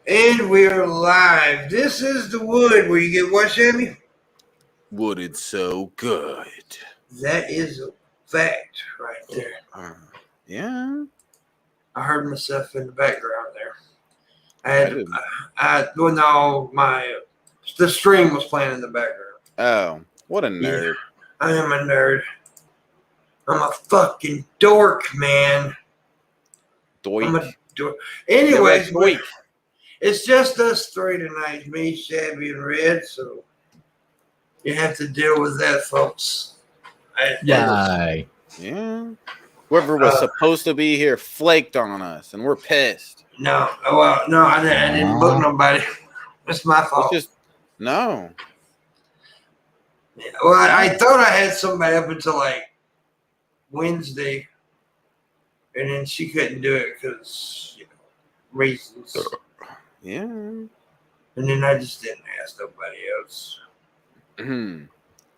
And we're live. This is the wood where you get what, Shabby? Wooded so good. That is a fact right there. Yeah. I heard myself in the background there. The stream was playing in the background. Oh, what a nerd. Yeah, I am a nerd. I'm a fucking dork, man. Doink. I'm a dork. Anyways, doink. It's just us three tonight, me, Shabby, and Red, so you have to deal with that, folks. Yay. Yeah. Whoever was supposed to be here flaked on us, and we're pissed. No, I didn't book nobody. It's my fault. No. Well, I thought I had somebody up until like Wednesday, and then she couldn't do it because reasons. Yeah. And then I just didn't ask nobody else.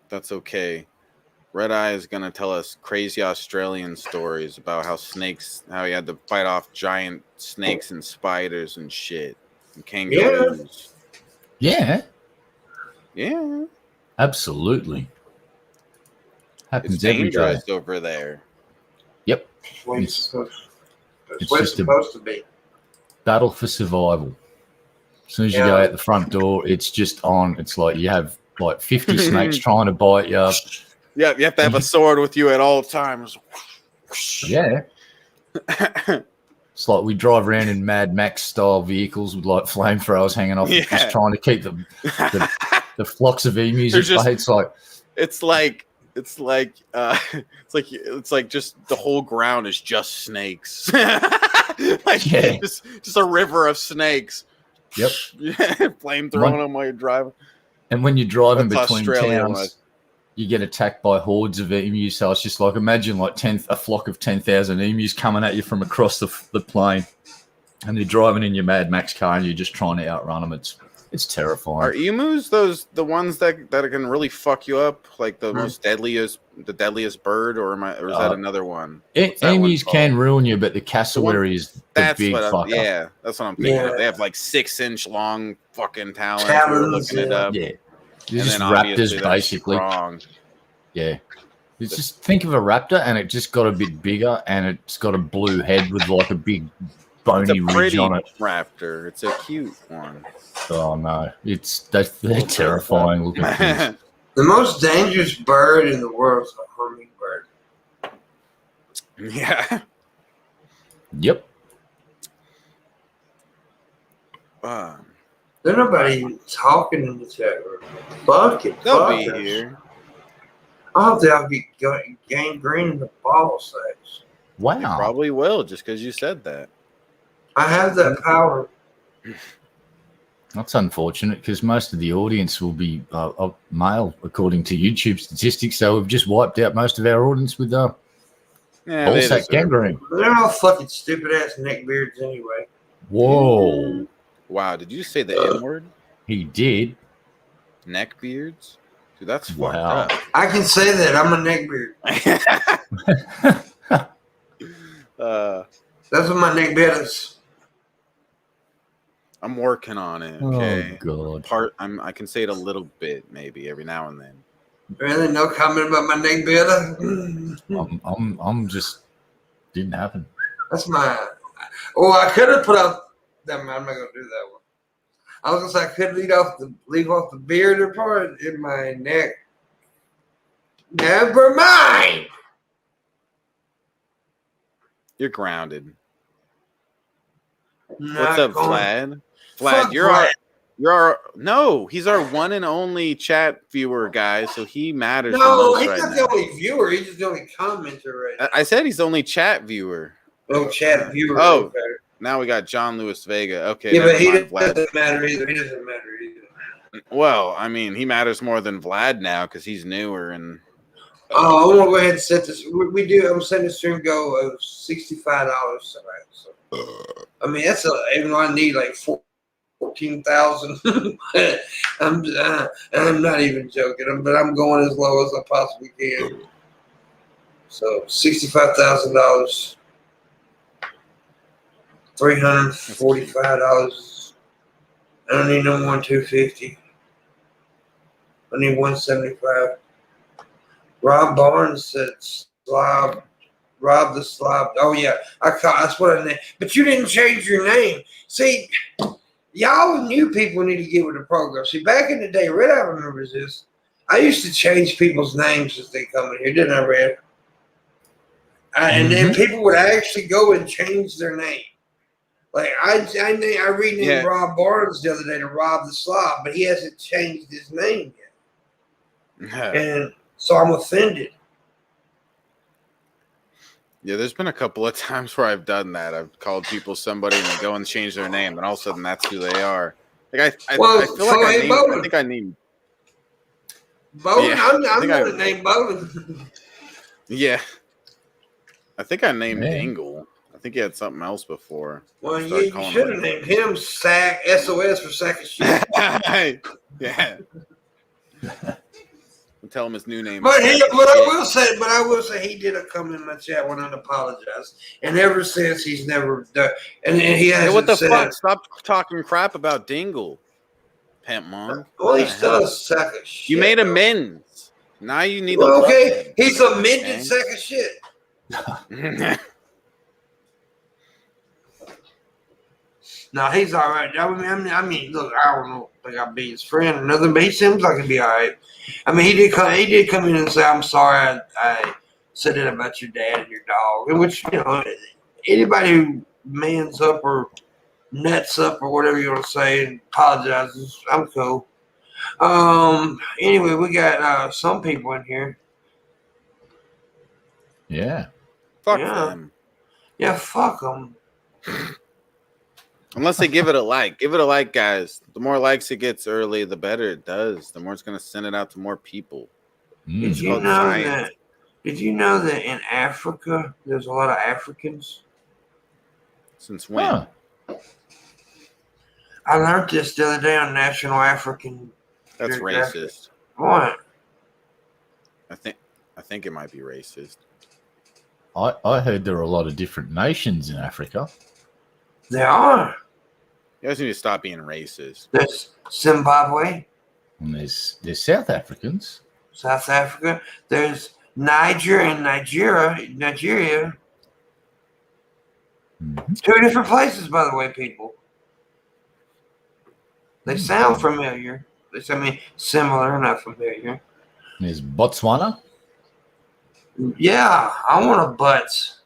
That's okay. Red Eye is going to tell us crazy Australian stories about how he had to fight off giant snakes and spiders and shit. And kangaroos. Yeah. Yeah. Absolutely. Happens It's every day. dangerous over there. Yep. That's what it's supposed to be. Battle for survival. As soon as you go out the front door, it's just on. It's like you have like 50 snakes trying to bite you. Yeah, you have to have a sword with you at all times. Yeah. It's like we drive around in Mad Max style vehicles with like flamethrowers hanging off, just trying to keep the flocks of emus at bay. It's like just the whole ground is just snakes. Just a river of snakes. Yep. Flame throwing them while you're driving. And when you're driving between Australia towns, you get attacked by hordes of emus. So it's just like, imagine like a flock of 10,000 emus coming at you from across the plain, and you're driving in your Mad Max car and you're just trying to outrun them. It's terrifying. Are emus the ones that can really fuck you up, like the deadliest bird, or is that another one? Emus can ruin you, but the cassowary is the big fucker. Yeah, that's what I'm thinking of. They have like 6-inch long fucking talons. We're looking it up. Yeah, they're just raptors basically. Yeah. Just think of a raptor, and it just got a bit bigger, and it's got a blue head with like a big bony ridge on it. Raptor. It's a cute one. Oh no, they're terrifying looking things. The most dangerous bird in the world is a hummingbird. Yeah. Yep. There's nobody even talking in the chat room. They'll be here. I hope they'll get gangrene in the ball sacks. Wow. They probably will, just because you said that. I have that power. That's unfortunate, because most of the audience will be male, according to YouTube statistics. So we've just wiped out most of our audience with ball sack gangrene. They're all fucking stupid ass neckbeards anyway. Whoa. Wow, did you say the N-word? He did. Neckbeards? Dude, that's fucked up. I can say that. I'm a neckbeard. That's what my neckbeard is. I'm working on it. Okay. Oh God. I can say it a little bit, maybe every now and then. Really, no comment about my neckbeard. I'm just didn't happen. That's my. Oh, I could have put out. I'm not gonna do that one. I was gonna say I could leave off the bearded part in my neck. Never mind. You're grounded. Not What's up, Vlad? Vlad, he's our one and only chat viewer, guys, so he matters. No, he's not the only viewer. He's just the only commenter right now. I said he's the only chat viewer. Oh, chat viewer. Oh, okay. Now we got John Lewis Vega. Okay. Yeah, but he doesn't matter either. He doesn't matter either. Well, I mean, he matters more than Vlad now because he's newer and. I want to go ahead and set this. We do. I'm setting the stream go of $65 tonight. So, I mean, that's even though I need like 14,000. I'm not even joking. But I'm going as low as I possibly can. So $65,000. $345 I don't need no more than 250. I need 175. Rob Barnes said slob. Rob the slob. Oh yeah, that's what I named. But you didn't change your name. See, y'all new people need to get with the program. See, back in the day, Red Eye remembers this. I used to change people's names as they come in here, didn't I, Red? And then people would actually go and change their name. Like I renamed Rob Barnes the other day to Rob the Slob, but he hasn't changed his name yet. And so I'm offended. Yeah, there's been a couple of times where I've done that. I've called people somebody and they go and change their name, and all of a sudden that's who they are. Like I feel like I think I named Bowden. Yeah, I'm going to name Bowden. Yeah, I think I named Dingle. I think he had something else before. Well, you should have named him Sack SOS for sack of shit. Yeah. Tell him his new name. But I will say he did come in my chat when I apologized, and ever since he's never done. And he has. Hey, what the fuck? Stop talking crap about Dingle, Pimpmunk. Well, he's still a sack of shit. You made amends. Now you need. Well, okay, he's a mended sack of shit. No, he's all right. I mean, look, I don't know if I'll be his friend or nothing, but he seems like he'd be all right. I mean, he did come in and say, "I'm sorry, I said that about your dad and your dog." In which, anybody who mans up or nuts up or whatever you want to say and apologizes, I'm cool. Anyway, we got some people in here. Yeah. Fuck them. Yeah, fuck them. Unless they give it a like. Give it a like, guys. The more likes it gets early, the better it does. The more it's going to send it out to more people. Did you know that in Africa, there's a lot of Africans? Since when? Huh. I learned this the other day on National African. That's racist. What? I think it might be racist. I heard there are a lot of different nations in Africa. There are. You guys need to stop being racist. There's Zimbabwe. And there's South Africans. South Africa. There's Niger and Nigeria. Mm-hmm. Two different places, by the way, people. They sound familiar. I mean, similar, not familiar. There's Botswana. Yeah, I want a butts.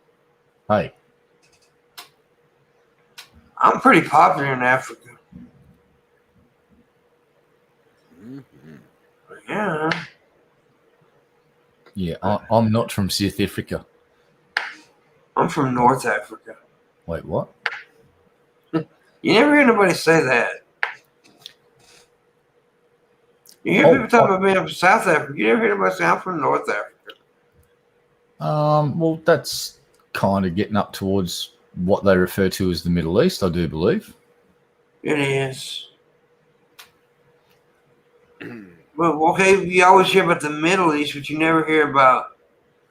Hey. I'm pretty popular in Africa. Mm-hmm. Yeah. Yeah, I'm not from South Africa. I'm from North Africa. Wait, what? You never hear nobody say that. You hear people talking about being from South Africa. You never hear nobody say I'm from North Africa. Well, that's kind of getting up towards what they refer to as the Middle East, I do believe. It is. Well, okay, you always hear about the Middle East, but you never hear about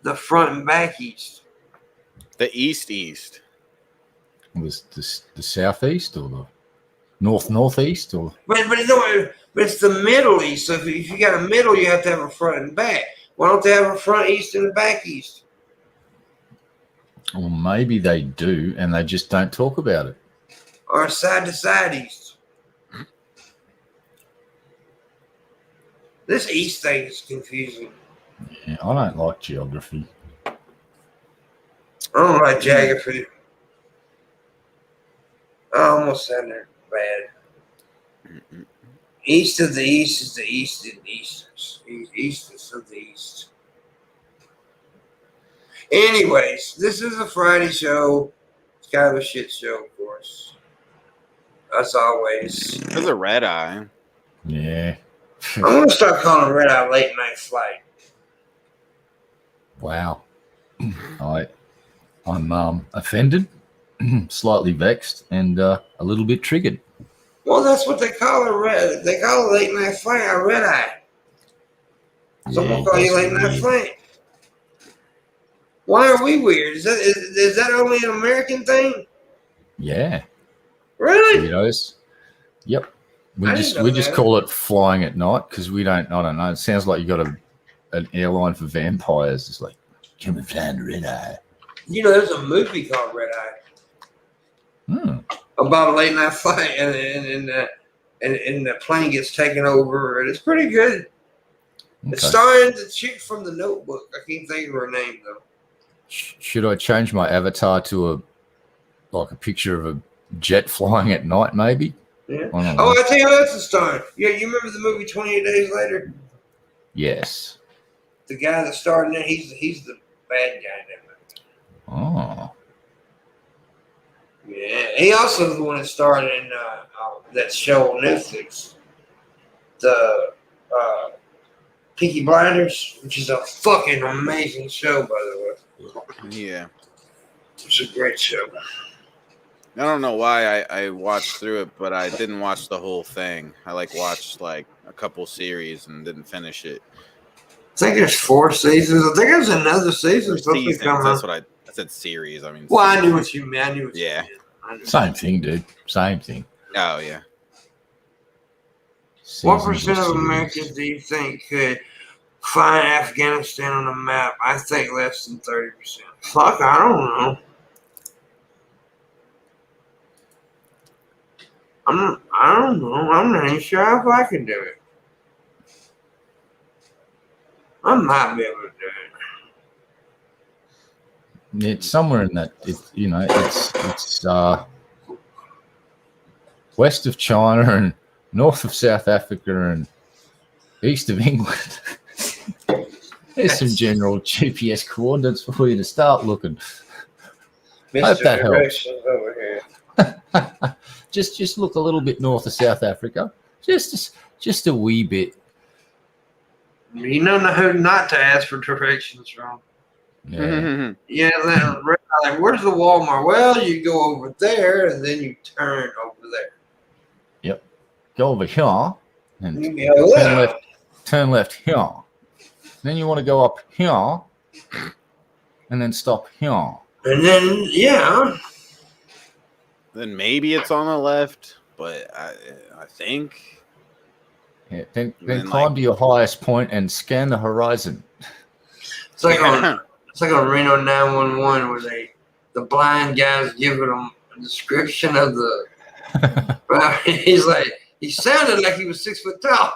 the front and back East. The East. Was the Southeast or the Northeast or? But it's the Middle East. So if you got a middle, you have to have a front and back. Why don't they have a front East and a back East? Well, maybe they do, and they just don't talk about it. Or a side to side East. This East thing is confusing. Yeah, I don't like geography. I don't like geography. I almost said it bad. East of the East is the East and Easters. East of the East. Anyways, this is a Friday show. It's kind of a shit show, of course. As always. There's a red eye. Yeah. I'm going to start calling Red Eye Late Night Flight. Wow. I'm offended, slightly vexed, and a little bit triggered. Well, that's what they call it. They call it Late Night Flight a Red Eye. Someone call you Late Night Flight. Why are we weird? Is that only an American thing? Yeah. Really? Weirdos. Yep. We just call it flying at night because we don't. I don't know. It sounds like you got an airline for vampires. It's like come and fly the red eye. You know, there's a movie called Red Eye about a late night flight, and the plane gets taken over, and it's pretty good. Okay. It's starring the chick from The Notebook. I can't think of her name though. Should I change my avatar to a picture of a jet flying at night? Maybe. Yeah. I tell you that's a star. Yeah, you remember the movie 28 Days Later? Yes. The guy that starred in it, he's the bad guy in that movie. Oh. Yeah, he also is the one that starred in that show on Netflix, the Peaky Blinders, which is a fucking amazing show, by the way. Yeah. It's a great show. I don't know why I watched through it, but I didn't watch the whole thing. I watched a couple series and didn't finish it. I think there's 4 seasons. I think there's another season. Seasons, that's what I said. Series. I mean. Well, I knew what you meant. Yeah. Same thing, dude. Same thing. Oh yeah. What percent of Americans do you think could find Afghanistan on a map? I think less than 30%. Fuck, I don't know. I don't know. I'm not even sure if I can do it. I might be able to do it. It's somewhere in that. It's west of China and north of South Africa and east of England. There's some general GPS coordinates for you to start looking. Hope that helps. Over here. Just look a little bit north of South Africa. Just a wee bit. You know who not to ask for directions from. Yeah. Yeah, like, where's the Walmart? Well, you go over there and then you turn over there. Yep. Go over here and turn left here. Then you want to go up here and then stop here. And then, yeah. Then maybe it's on the left, but I think. Yeah, then climb to your highest point and scan the horizon. It's like on Reno 911 where the blind guy's giving them a description of the. He's like, he sounded like he was 6 foot tall.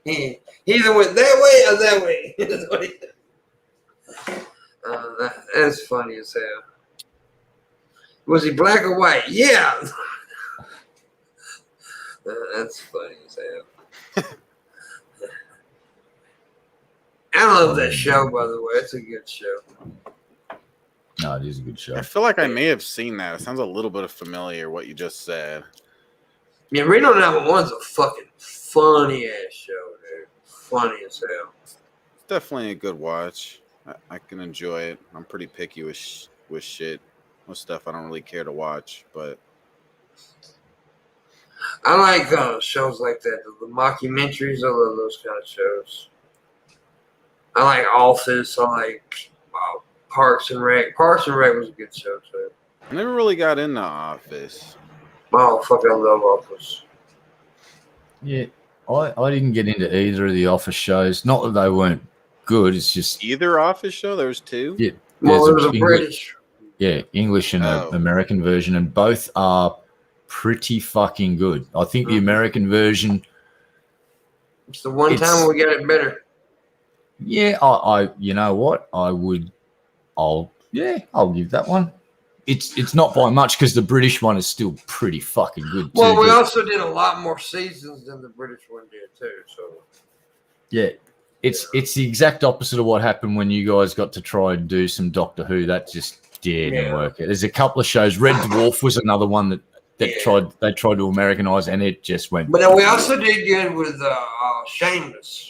He either went that way or that way. That's funny as hell. Was he black or white? Yeah. That's funny as hell. I love that show, by the way. It's a good show. No, it is a good show. I feel like I may have seen that. It sounds a little bit familiar, what you just said. Yeah, Reno 911's a fucking funny ass show, dude. Funny as hell. It's definitely a good watch. I can enjoy it. I'm pretty picky with shit. Most stuff I don't really care to watch, but I like shows like that, the mockumentaries. I love those kind of shows. I like Office. I like Parks and Rec. Parks and Rec was a good show too. I never really got into Office. Oh fuck, I love Office. Yeah, I didn't get into either of the Office shows. Not that they weren't good. It's just either Office show. There was 2. Yeah, well, there was a British. Yeah, English and an American version, and both are pretty fucking good. I think the American version. It's the one time we got it better. Yeah, I you know what? I'll give that one. It's not by much because the British one is still pretty fucking good too. Well, we also did a lot more seasons than the British one did too. So yeah, it's the exact opposite of what happened when you guys got to try and do some Doctor Who. That just didn't work. There's a couple of shows. Red Dwarf was another one that tried to Americanize, and it just went. But then we also did good with Shameless.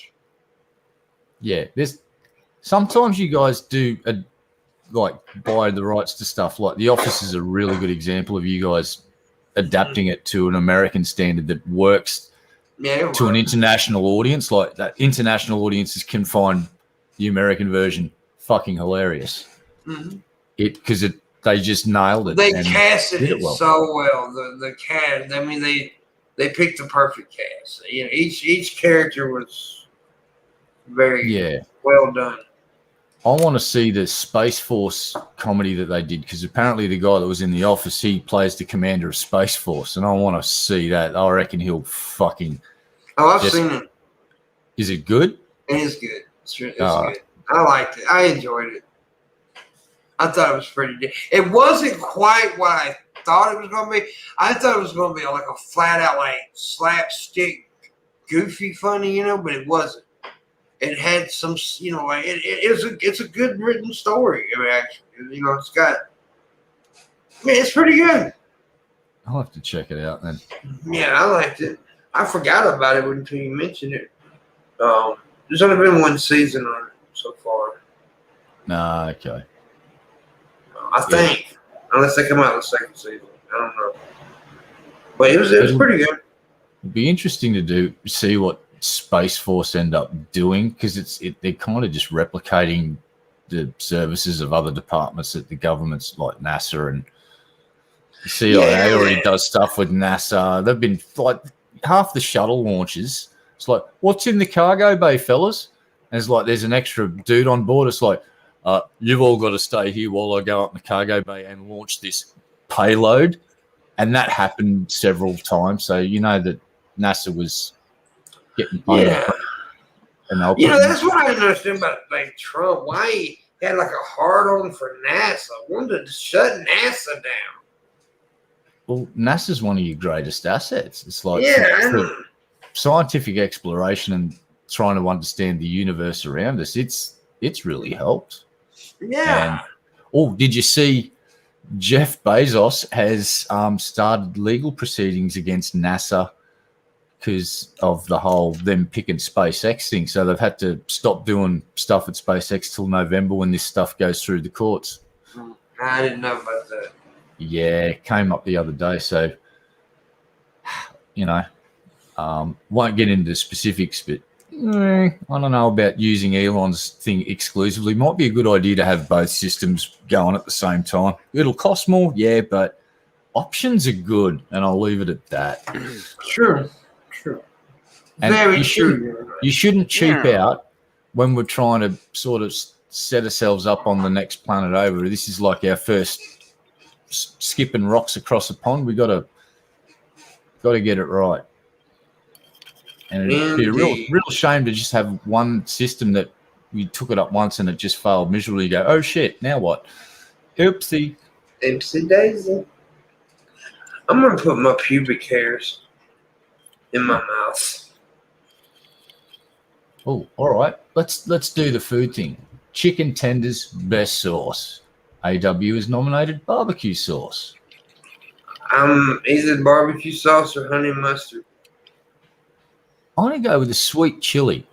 Yeah, there's sometimes you guys do buy the rights to stuff. Like The Office is a really good example of you guys adapting it to an American standard that works to an international audience. Like that, international audiences can find the American version fucking hilarious. Mm-hmm. Because they just nailed it. They and casted did it well. so well. The cast. I mean, they picked the perfect cast. You know, each character was very well done. I want to see the Space Force comedy that they did, because apparently the guy that was in The Office, he plays the commander of Space Force, and I want to see that. I reckon he'll fucking. Oh, I've seen it. Is it good? It is good. It's good. I liked it. I enjoyed it. I thought it was pretty good. It wasn't quite what I thought it was going to be. I thought it was going to be like a flat out like slapstick, goofy, funny, you know, but it wasn't. It had some, you know, like it's a good written story. I mean, actually, you know, it's got. I mean, it's pretty good. I'll have to check it out then. Yeah, I liked it. I forgot about it until you mentioned it. There's only been one season on it so far. Nah, okay. I think, unless they come out with the second season, I don't know. But it was pretty good. It'd be interesting to see what Space Force end up doing, because they're kind of just replicating the services of other departments that the government's like NASA and the CIA already does stuff with NASA. They've been like half the shuttle launches. It's like, what's in the cargo bay, fellas? And it's like there's an extra dude on board. It's like, you've all got to stay here while I go up in the cargo bay and launch this payload. And that happened several times. So you know that NASA was getting paid. And you know, that's what I didn't understand about like Trump. Why he had like a hard on for NASA. Wanted to shut NASA down. Well, NASA's one of your greatest assets. It's like for scientific exploration and trying to understand the universe around us. It's really helped. Yeah. Did you see Jeff Bezos has started legal proceedings against NASA because of the whole them picking SpaceX thing? So they've had to stop doing stuff at SpaceX till November when this stuff goes through the courts. I didn't know about that. Yeah, it came up the other day. So, you know, won't get into specifics, but I don't know about using Elon's thing exclusively. Might be a good idea to have both systems going at the same time. It'll cost more, yeah, but options are good, and I'll leave it at that. True. And very true. You shouldn't cheap out when we're trying to sort of set ourselves up on the next planet over. This is like our first skipping rocks across a pond. We got to get it right. And it'd be a real shame to just have one system that we took it up once and it just failed miserably. You go, oh shit, now what? Oopsie. Oopsie daisy. I'm gonna put my pubic hairs in my mouth. Oh, all right. Let's do the food thing. Chicken tenders, best sauce. AW is nominated barbecue sauce. Either barbecue sauce or honey mustard. I'm going to go with a sweet chili.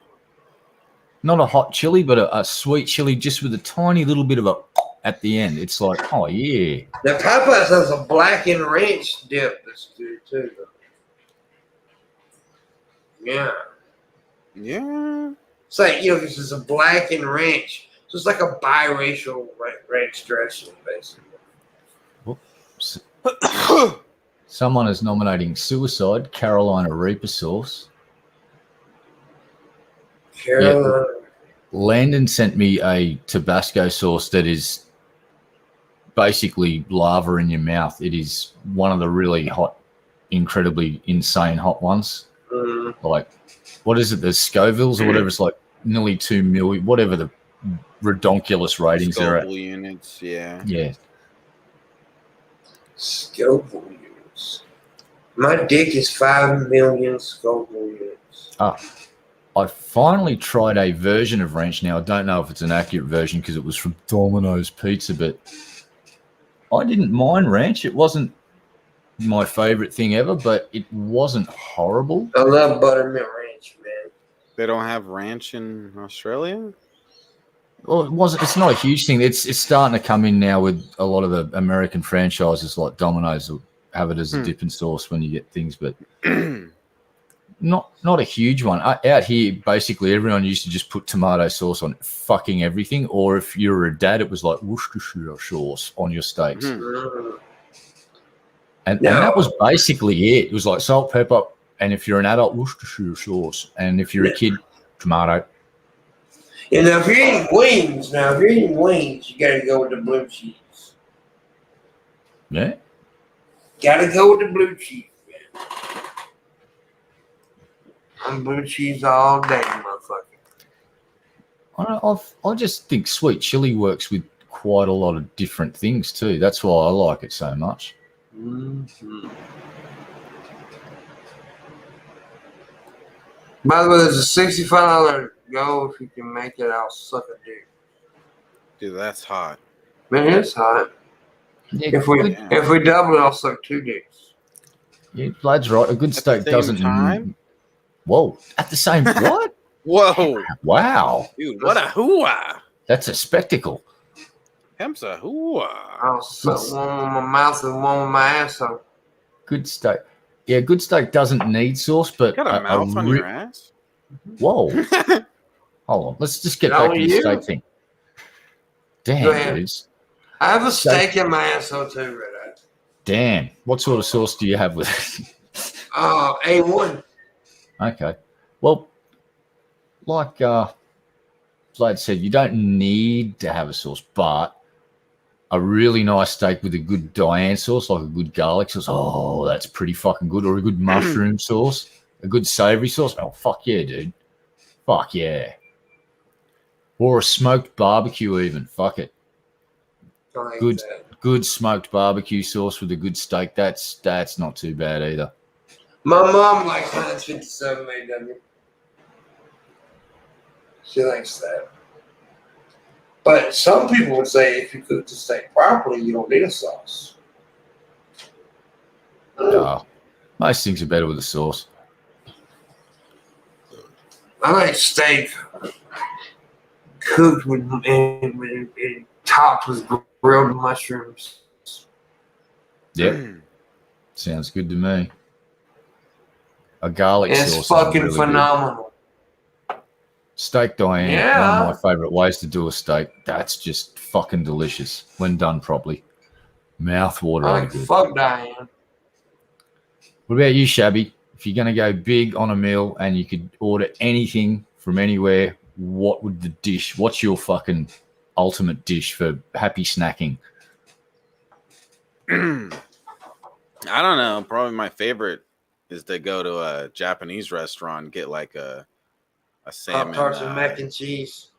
Not a hot chili, but a sweet chili just with a tiny little bit of a at the end. It's like, oh, yeah. Now, Popeyes has a blackened ranch dip that's good, too, though. Yeah. Yeah. It's like, you know, this is a blackened ranch. So it's like a biracial ranch dressing, basically. Whoops. Someone is nominating Suicide, Carolina Reaper sauce. Carolina. Yeah. Landon sent me a Tabasco sauce that is basically lava in your mouth. It is one of the really hot, incredibly insane hot ones. Like, what is it? The Scovilles or whatever. It's like nearly 2 million, whatever the redonkulous ratings are at. Units, yeah. Yeah. Scoville units. My dick is 5 million Scoville units. I finally tried a version of ranch. Now, I don't know if it's an accurate version because it was from Domino's Pizza, but I didn't mind ranch. It wasn't my favorite thing ever, but it wasn't horrible. I love buttermilk ranch, man. They don't have ranch in Australia? Well, it's not a huge thing. It's starting to come in now with a lot of the American franchises like Domino's will have it as a dipping sauce when you get things, but Not a huge one. Out here, basically, everyone used to just put tomato sauce on fucking everything. Or if you were a dad, it was like Worcestershire sauce on your steaks. And that was basically it. It was like salt, pepper, and if you're an adult, Worcestershire sauce. And if you're a kid, tomato. And now if you're eating wings, you gotta go with the blue cheese. Yeah. Gotta go with the blue cheese, man. I'm blue cheese all day, motherfucker. I just think sweet chili works with quite a lot of different things too. That's why I like it so much. Mm-hmm. By the way, there's a $65 go if you can make it. I'll suck a dick. Dude, that's hot. Man, it's hot. Yeah, if we double it, I'll suck 2 dicks. Yeah, Vlad's right. A good steak doesn't. Time? Whoa! At the same what? Whoa! Wow! Dude, what a hoo-ah! That's a spectacle. Hemp's a hoo-ah. I'll suck one with my mouth and one with my asshole. Good steak. Yeah, good steak doesn't need sauce, but You got a mouth on your ass? Whoa! Hold on. Let's just get back to the steak thing. Damn, dudes. I have a steak in my asshole too, Red Eye. Damn. What sort of sauce do you have with it? A1. Okay. Well, like Vlad said, you don't need to have a sauce, but a really nice steak with a good Diane sauce, like a good garlic sauce, oh, that's pretty fucking good. Or a good mushroom sauce, a good savory sauce. Oh, fuck yeah, dude. Fuck yeah. Or a smoked barbecue even. Fuck it. Good smoked barbecue sauce with a good steak. That's not too bad either. My mom likes 157 AW. She likes that. But some people would say if you cook the steak properly, you don't need a sauce. Most things are better with a sauce. I like steak cooked with and topped with grilled mushrooms. Yep. Sounds good to me. A garlic sauce. It's fucking really phenomenal. Good. Steak Diane, one of my favorite ways to do a steak. That's just fucking delicious when done properly. Mouth watering. Fuck Diane. What about you, Shabby? If you're going to go big on a meal and you could order anything from anywhere, what would the dish? What's your fucking ultimate dish for happy snacking? I don't know. Probably my favorite is to go to a Japanese restaurant and get like a salmon. Pop-Tarts and mac and cheese.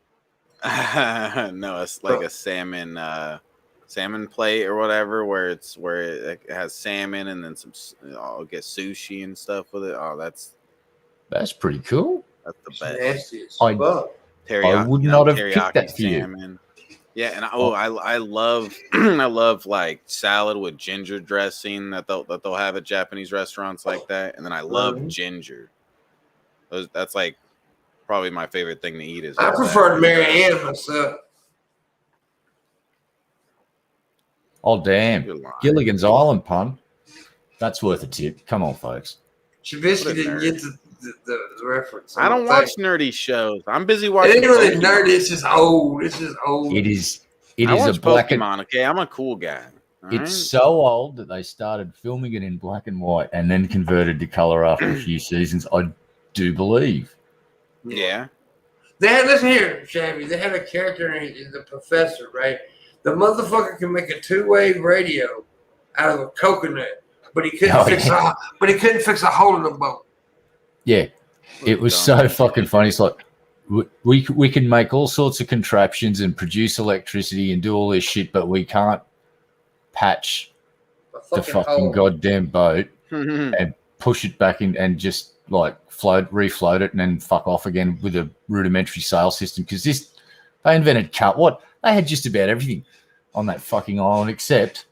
No, it's like a salmon plate or whatever, where it has salmon and then I'll get sushi and stuff with it. Oh, that's pretty cool. That's the best. I would not have picked that for you. Yeah, and I love I love like salad with ginger dressing that they'll have at Japanese restaurants like that, and then I love ginger. That's like probably my favorite thing to eat. I prefer Mary Ann myself. Oh damn! Gilligan's Island pun. That's worth a tip. Come on, folks. Shabisky didn't get the reference. I don't watch nerdy shows. I'm busy watching. It ain't really nerdy. It's just old. It's just old. It is. I watch a black Pokemon. Okay, I'm a cool guy. It's so old that they started filming it in black and white and then converted to color after a few seasons. I do believe. Yeah. They had, listen here, Shabby. They had a character in the professor, right? The motherfucker can make a two-way radio out of a coconut, but he couldn't fix a hole in the boat. Yeah, it was so fucking funny. It's like we can make all sorts of contraptions and produce electricity and do all this shit, but we can't patch the fucking goddamn boat and push it back in and just like refloat it and then fuck off again with a rudimentary sail system. Because they invented they had just about everything on that fucking island except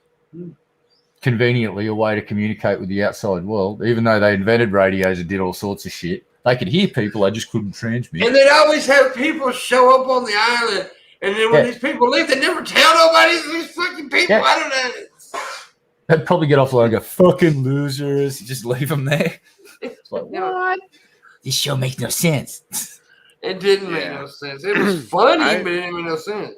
conveniently a way to communicate with the outside world. Even though they invented radios and did all sorts of shit, they could hear people, they just couldn't transmit. And they'd always have people show up on the island, and then when these people leave, they never tell nobody these fucking people. I don't know. They'd probably get offline and go, fucking losers, just leave them there. It's like, what? This show makes no sense. It didn't make no sense. It was funny, but it didn't make no sense.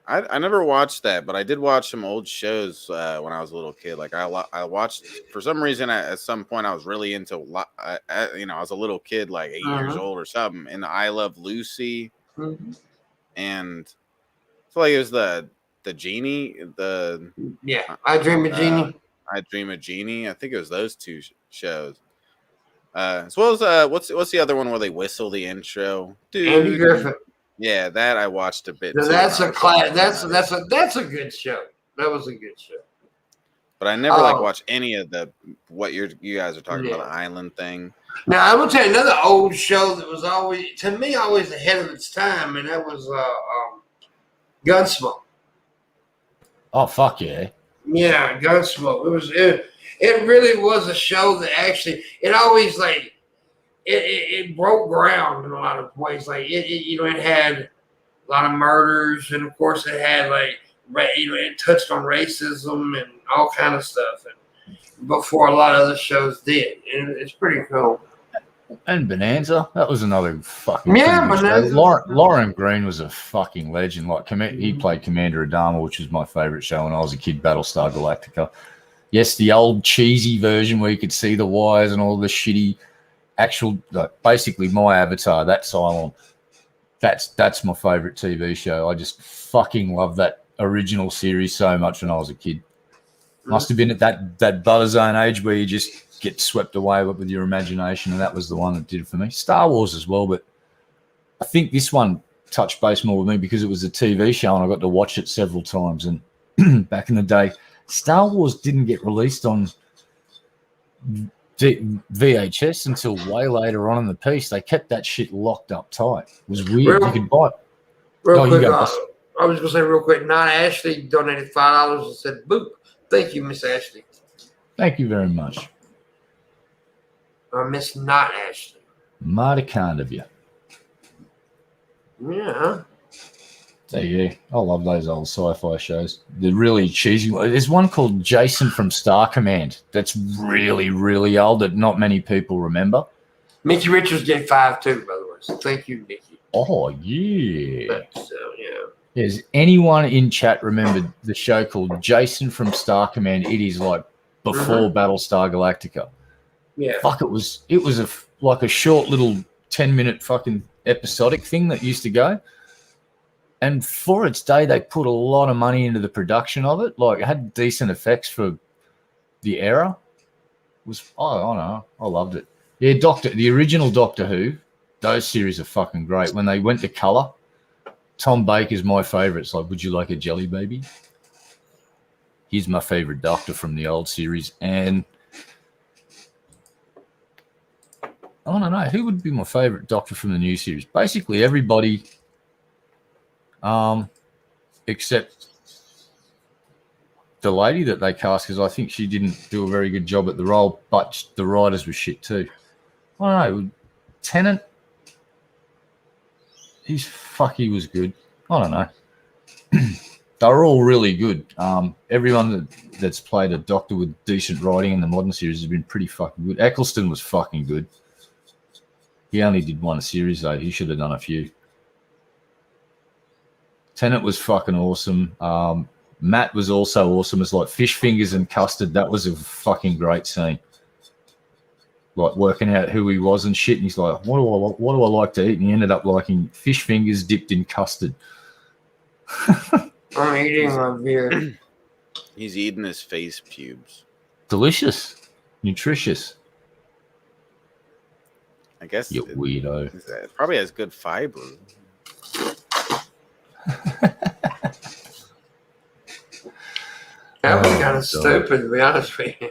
I never watched that, but I did watch some old shows when I was a little kid. Like I watched, for some reason, at some point I was really into, I was a little kid, like 8 years old or something, and I Love Lucy, and I feel like it was the genie, I Dream of Genie. I Dream of Genie. I think it was those two shows. As well as what's the other one where they whistle the intro? Andy Griffith. Yeah, that I watched a bit. Now, too that's when I a was class. younger. That's a good show. That was a good show. But I never watched any of what you guys are talking about, the island thing. Now I'm gonna tell you another old show that was always ahead of its time, and that was Gunsmoke. Oh fuck yeah! Yeah, Gunsmoke. It really was a show that actually it always it broke ground in a lot of ways. Like it had a lot of murders, and of course it had it touched on racism and all kind of stuff, and before a lot of other shows did, and it's pretty cool. And Bonanza, that was another fucking Bonanza. Lauren Green was a fucking legend. He played Commander Adama, which was my favorite show when I was a kid. Battlestar Galactica. Yes, the old cheesy version where you could see the wires and all the shitty actual. Basically, my avatar. That Cylon. That's my favorite TV show. I just fucking love that original series so much when I was a kid. Must have been at that butter zone age where you just get swept away with your imagination, and that was the one that did it for me. Star Wars as well, but I think this one touched base more with me because it was a TV show and I got to watch it several times. And back in the day, Star Wars didn't get released on VHS until way later on in the piece. They kept that shit locked up tight. It was weird. You could buy it. Real quick, I was going to say real quick, Not Ashley donated $5 and said, boop. Thank you, Miss Ashley. Thank you very much. Or Miss Not Ashley. Mighty kind of you. Yeah. So, yeah, I love those old sci-fi shows. They're really cheesy. There's one called Jason from Star Command that's really, really old that not many people remember. Mickey Richards did 5 too, by the way. So thank you, Mickey. Oh, yeah. So, yeah. Does anyone in chat remember the show called Jason from Star Command? It is like before Battlestar Galactica. Yeah. Fuck, it was like a short little 10-minute fucking episodic thing that used to go. And for its day, they put a lot of money into the production of it. Like, it had decent effects for the era. I don't know. I loved it. Yeah, the original Doctor Who, those series are fucking great. When they went to colour, Tom Baker's my favourite. It's like, would you like a jelly baby? He's my favourite Doctor from the old series. And I don't know, who would be my favourite Doctor from the new series? Basically everybody, except the lady that they cast, because I think she didn't do a very good job at the role, but the writers were shit too. I don't know. Tennant, he was good. I don't know. They were all really good. Everyone that's played a Doctor with decent writing in the modern series has been pretty fucking good. Eccleston was fucking good. He only did one series though. He should have done a few. Tennant was fucking awesome. Matt was also awesome. It's like fish fingers and custard. That was a fucking great scene. Like working out who he was and shit. And he's like, what do I like to eat? And he ended up liking fish fingers dipped in custard. I'm eating my beer. He's eating his face pubes. Delicious. Nutritious. I guess you weirdo. It probably has good fiber. That was kind of stupid, to be honest with you.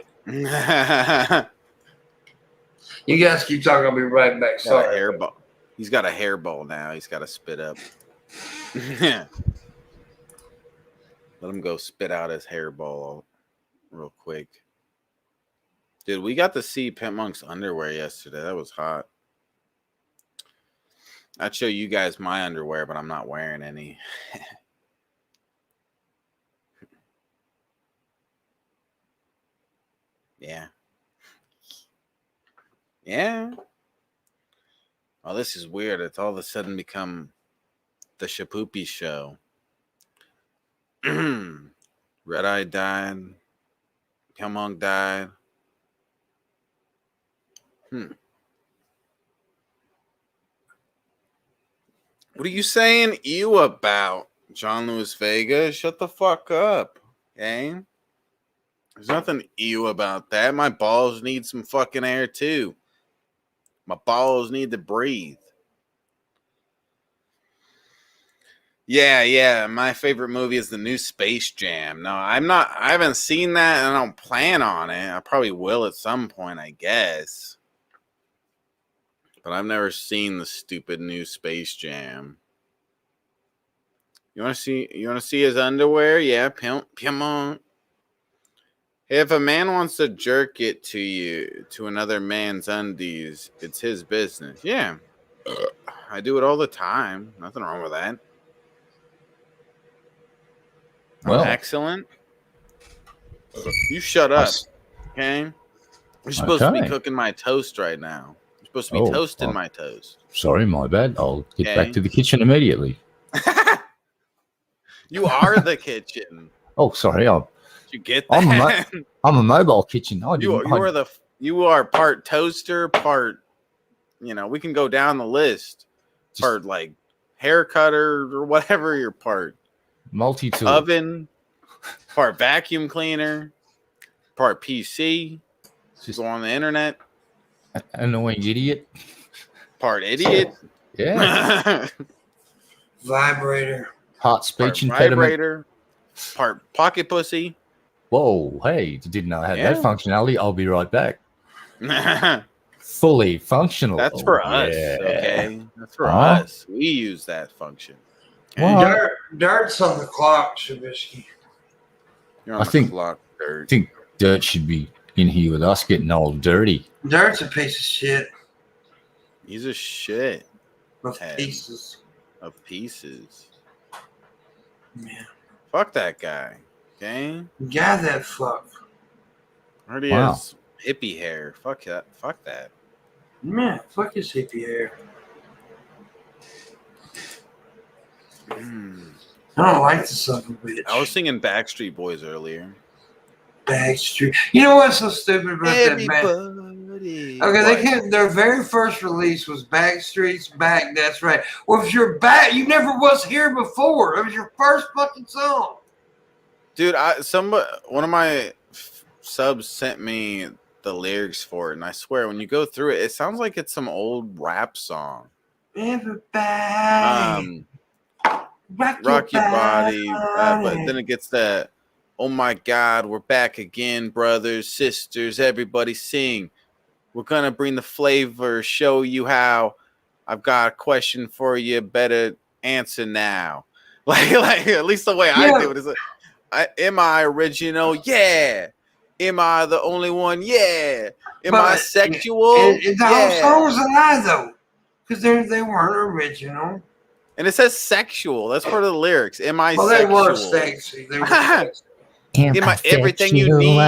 You guys keep talking. I'll be right back. Sorry. Hairball. He's got a hairball now. He's got to spit up. Let him go spit out his hairball real quick. Dude, we got to see Pimpmonk's underwear yesterday. That was hot. I'd show you guys my underwear, but I'm not wearing any. Yeah. Yeah. Oh, this is weird. It's all of a sudden become the Shapoopy show. Red Eye died. Pimpmunk died. What are you saying ew about, John Louis Vega? Shut the fuck up, okay? There's nothing ew about that. My balls need some fucking air, too. My balls need to breathe. Yeah. My favorite movie is the new Space Jam. No, I haven't seen that, and I don't plan on it. I probably will at some point, I guess. But I've never seen the stupid new Space Jam. You want to see his underwear? Yeah, Pimpmunk. If a man wants to jerk it to another man's undies, it's his business. Yeah. I do it all the time. Nothing wrong with that. Well, excellent. You shut up. Okay? You're supposed to be cooking my toast right now. You're supposed to be toasting my toast. Sorry, my bad. I'll get back to the kitchen immediately. You are the kitchen. Oh, sorry. Did you get that? I'm a mobile kitchen. You are part toaster, part, we can go down the list. Part like hair cutter or whatever your part. Multi-tool. Oven, part vacuum cleaner, part PC. Just go on the internet. Annoying idiot. Part idiot. Yeah. Vibrator. Part speech impediment. Vibrator. Part pocket pussy. Whoa, hey, didn't know I had that functionality. I'll be right back. Fully functional. That's for us, okay? That's for us. We use that function. Okay? Dirt's on the clock, Shabisky. You're on the clock, Dirt. I think Dirt should be in here with us getting all dirty. Dirt's a piece of shit. He's a shit. Of pieces. Of pieces. Yeah. Fuck that guy. Okay? Guy that fuck. I heard he has hippie hair. Fuck that. Fuck that. Man, fuck his hippie hair. I don't like the son of a bitch. I was singing Backstreet Boys earlier. Backstreet. You know what's so stupid about that band? Okay, their very first release was Backstreet's Back. That's right. Well, if you're back, you never was here before. It was your first fucking song. Dude, one of my subs sent me the lyrics for it, and I swear, when you go through it, it sounds like it's some old rap song. Everybody, rock your body, but then it gets that. Oh my God, we're back again, brothers, sisters, everybody sing. We're gonna bring the flavor, show you how. I've got a question for you, better answer now. Like at least the way I do it is, am I original? Yeah. Am I the only one? Yeah. Am I sexual? The whole song was a lie, though, because they weren't original. And it says sexual. That's part of the lyrics. Am I sexual? They were sexy. They were sexy. Am I everything you need?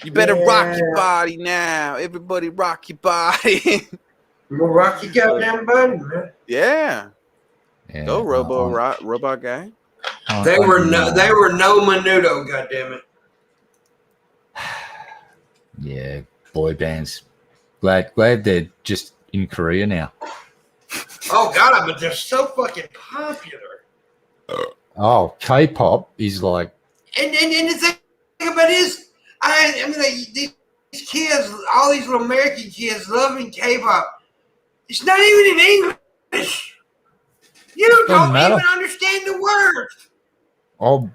You better rock your body now. Everybody rock your body. We'll rock your goddamn body, man. Yeah. Go, robot guy. They were no menudo, goddammit. Yeah, boy bands. Glad they're just in Korea now. Oh God, but they're so fucking popular. Oh, K-pop is like. And the thing about it is, I mean, like, these kids, all these little American kids loving K-pop. It's not even in English. You don't even understand the words. Oh,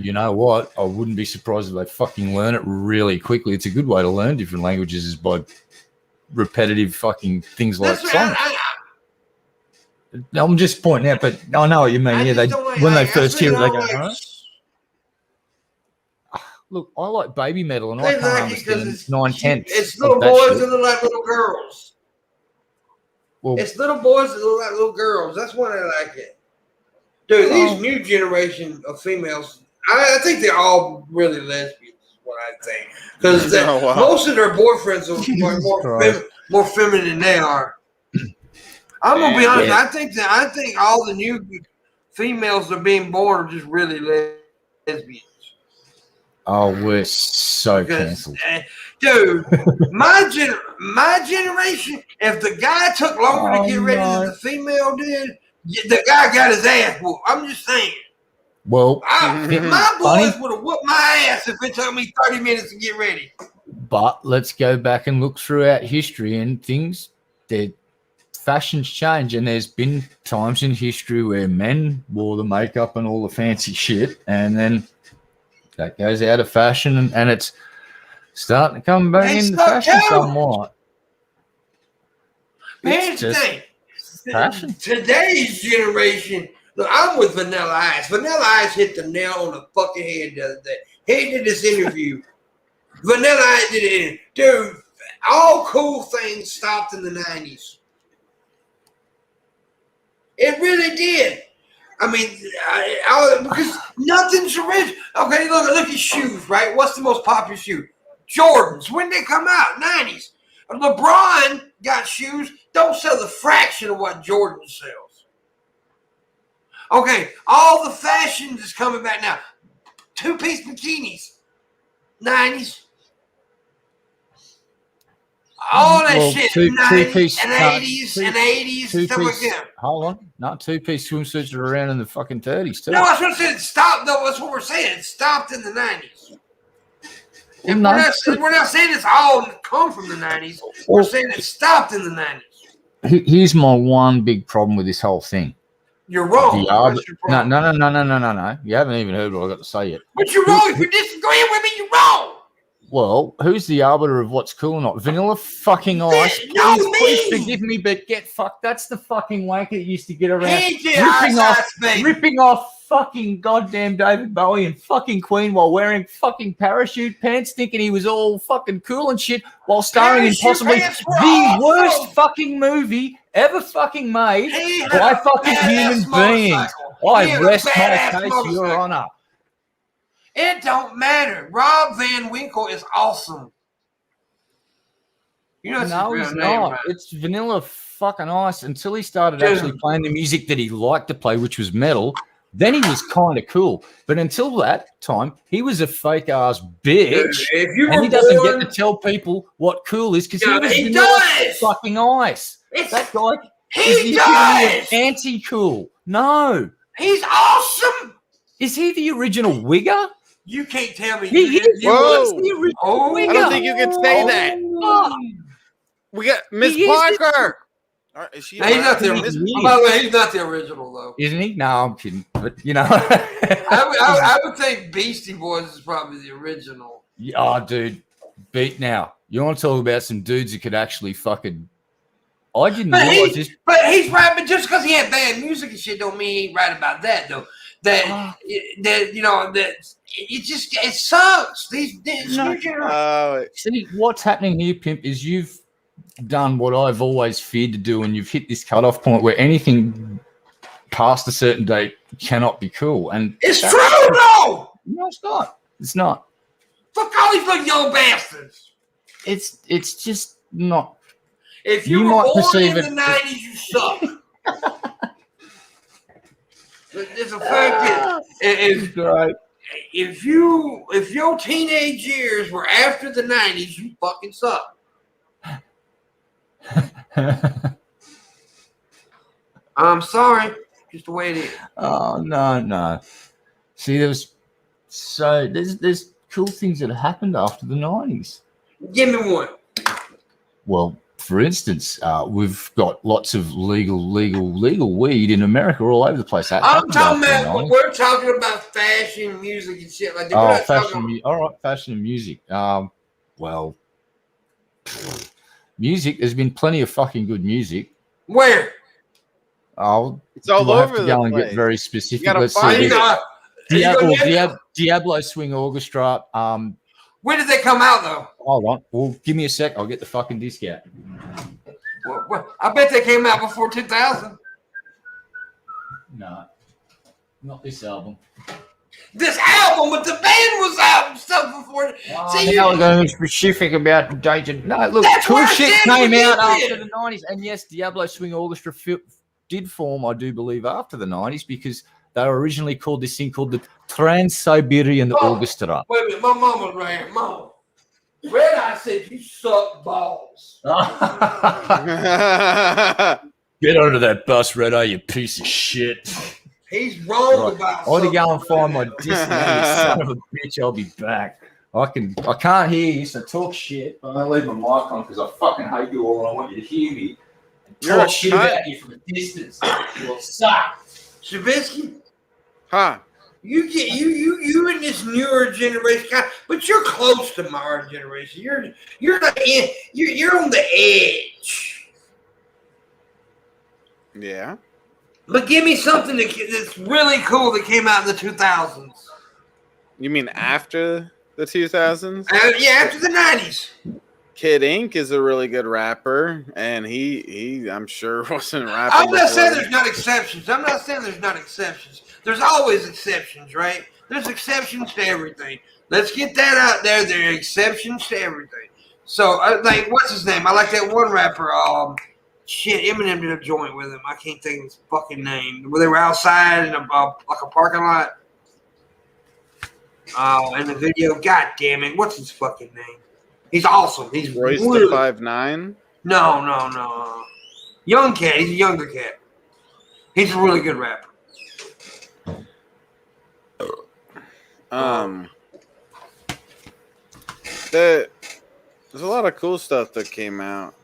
you know what? I wouldn't be surprised if they fucking learn it really quickly. It's a good way to learn different languages is by repetitive fucking things like songs. I'm just pointing out, but I know what you mean. When they first hear it, they go, huh? Look, I like baby metal, and I can't understand 9/10. It's little boys that look like little girls. Well, it's little boys that look like little girls. That's why I like it. Dude, these new generation of females, I think they're all really lesbians. what I think. Because Oh, wow. most of their boyfriends are more feminine than they are. I'm gonna be honest. Yeah. I think all the new females that are being born are just really lesbians. Oh, we're so cancelled. Dude, my generation, if the guy took longer to get ready than the female did, the guy got his ass whooped. I'm just saying. Well, my boys would have whooped my ass if it took me 30 minutes to get ready. But let's go back and look throughout history and things. Fashions change, and there's been times in history where men wore the makeup and all the fancy shit, and then that goes out of fashion, and it's starting to come back into fashion somewhat. Here's the thing. Fashion. Today's generation, look, I'm with Vanilla Ice. Vanilla Ice hit the nail on the fucking head the other day. He did this interview. Vanilla Ice did it. Dude, all cool things stopped in the 90s. It really did. I mean, because nothing's original. Okay, look at shoes, right? What's the most popular shoe? Jordans. When did they come out? 90s. LeBron got shoes. Don't sell the fraction of what Jordan sells. Okay, all the fashions is coming back now. Two-piece bikinis. 90s. All that shit, 90s and 80s and 80s and stuff like that. Hold on. No, two-piece swimsuits are around in the fucking 30s, too. No, that's what I said. It stopped, though. That's what we're saying. It stopped in the 90s. And No. we're not saying it's all come from the 90s. We're saying it stopped in the 90s. Here's my one big problem with this whole thing. You're wrong. No. You haven't even heard what I've got to say yet. But you're wrong. If you're disagreeing with me, you're wrong. Well, who's the arbiter of what's cool or not? Vanilla fucking Ice. Please forgive me, but get fucked. That's the fucking wanker that used to get around ripping off fucking goddamn David Bowie and fucking Queen while wearing fucking parachute pants, thinking he was all fucking cool and shit, while starring in possibly the worst fucking movie ever fucking made by fucking human beings. I rest my case, Your Honor. It don't matter. Rob Van Winkle is awesome. You know, no, he's not. Right? It's Vanilla fucking Ice until he started actually playing the music that he liked to play, which was metal. Then he was kind of cool. But until that time, he was a fake ass bitch. And he doesn't get to tell people what cool is because he was fucking Ice. That guy is anti-cool. No. He's awesome. Is he the original Wigger? You can't tell me. He is. Whoa. The original Wigger. I don't think you can say that. We got Miss Parker. Is she? No, he's not the original. By the way, he's not the original though. Isn't he? No, I'm kidding. But you know, I would think Beastie Boys is probably the original. Oh, dude, beat now. You want to talk about some dudes who could actually fucking? I didn't realize this. But he's right. But just because he had bad music and shit, don't mean he ain't right about that though. That you know that it sucks. See, what's happening here, Pimp, is you've done what I've always feared to do, and you've hit this cutoff point where anything past a certain date cannot be cool. And it's true, though. No, it's not. It's not. Fuck all these little young bastards. It's just not. If you were born in the 90s, you suck. There's a fact if your teenage years were after the 90s, you fucking suck. I'm sorry, just the way it is. Oh no. See, there's cool things that happened after the 90s. Give me one. Well, for instance, we've got lots of legal weed in America all over the place. I'm talking about, we're talking about fashion, music, and shit like that. Oh, fashion. All right, fashion and music. Well, music. There's been plenty of fucking good music. Where? Oh, it's all over the place. Go and get very specific. You gotta find Diablo Swing Orchestra. When did they come out, though? Hold on. Well, give me a sec. I'll get the fucking disc out. Well, I bet they came out before 2000. No, not this album. This album, but the band was out and stuff before. see now you. we're going to be specific about danger. No, look, That's cool what I shit said came when you out after did. the 90s. And yes, Diablo Swing Orchestra did form, I do believe, after the 90s because they were originally called this thing called the Trans-Siberian Orchestra. Wait a minute, my mama's right here. Mama. Red Eye said you suck balls. Get under that bus, Red Eye, you piece of shit. He's wrong Right. about I want to go and something find my right disc now, you son of a bitch. I'll be back. I can't hear you, so talk shit. But I leave my mic on because I fucking hate you all and I want you to hear me. You're Talk a shit cunt. about you from a distance. You'll suck. Shabisky, Huh? you get you in this newer generation, but you're close to my generation. You're not in, you're on the edge. Yeah. But give me something that's really cool that came out in the 2000s. You mean after the 2000s? Yeah, after the 90s. Kid Ink is a really good rapper, and he I'm sure wasn't rapping. I'm not saying before. there's not exceptions. I'm not saying there's not exceptions. There's always exceptions, right? There's exceptions to everything. Let's get that out there. There are exceptions to everything. So, like, what's his name? I like that one rapper. Shit, Eminem did a joint with him. I can't think of his fucking name. Where they were outside in like a parking lot. In the video. God damn it. What's his fucking name? He's awesome. He's Royce really... the 5'9". No. Young cat. He's a younger cat. He's a really good rapper. There's a lot of cool stuff that came out.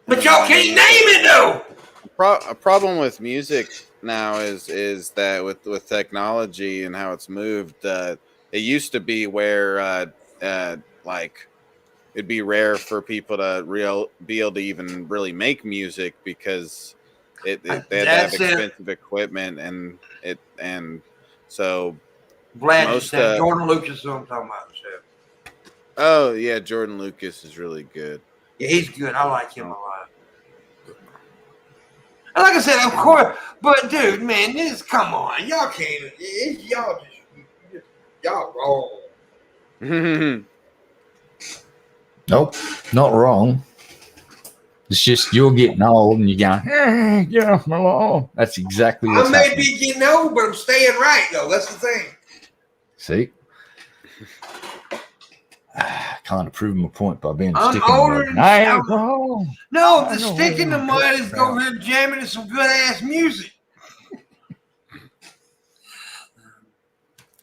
But y'all can't name it though. A problem with music now is that with technology and how it's moved, it used to be where like it'd be rare for people to be able to even really make music because they had to have expensive equipment and so Vlad Jordan Lucas is what I'm talking about. So. Oh yeah, Jordan Lucas is really good. Yeah, he's good. I like him a lot. And like I said, of course, but dude, man, come on, y'all can't. Y'all wrong. Nope, not wrong. It's just you're getting old and you're going, yeah, Malone. That's exactly what's happening. I may be getting old, but I'm staying right, though. That's the thing. See? Kind of proving my point by being I'm sticking older than I am. No, the stick in the mud is go here jamming to some good-ass music.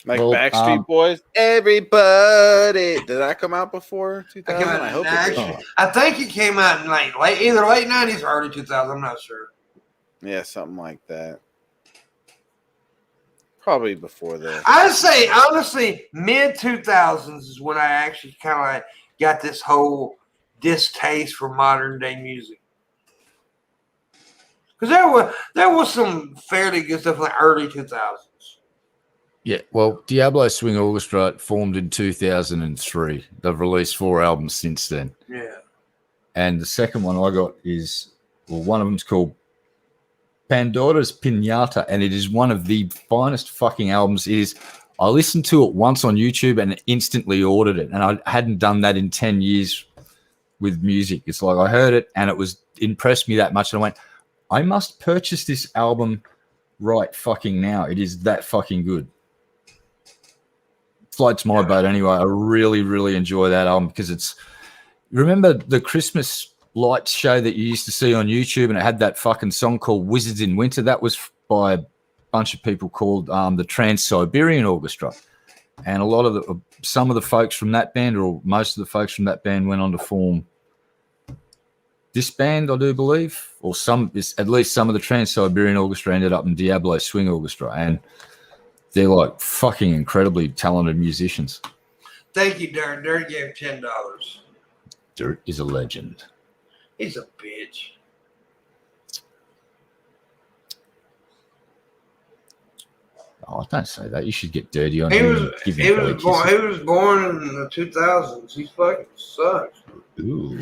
Like Backstreet Boys, everybody. Did that come out before 2000? I hope it did. I think it came out in either late 90s or early 2000s. I'm not sure. Yeah, something like that. Probably before that. I'd say, honestly, mid-2000s is when I actually kind of like got this whole distaste for modern-day music. Because there was some fairly good stuff in the early 2000s. Yeah, well, Diablo Swing Orchestra formed in 2003. They've released 4 albums since then. Yeah. And the second one I got is, well, one of them's called Pandora's Pinata, and it is one of the finest fucking albums. I listened to it once on YouTube and instantly ordered it, and I hadn't done that in 10 years with music. It's like I heard it and it impressed me that much, and I went, I must purchase this album right fucking now. It is that fucking good. Floats my boat anyway. I really, really enjoy that album because remember the Christmas lights show that you used to see on YouTube, and it had that fucking song called Wizards in Winter. That was by a bunch of people called the Trans-Siberian Orchestra. And some of the folks from that band, or most of the folks from that band, went on to form this band, I do believe, or at least some of the Trans-Siberian Orchestra ended up in Diablo Swing Orchestra, and they're like fucking incredibly talented musicians. Thank you, Dirt. Dirt gave $10. Dirt is a legend. He's a bitch. Oh, don't say that. You should get dirty on He him. He was born in the 2000s. He fucking sucks. Ooh.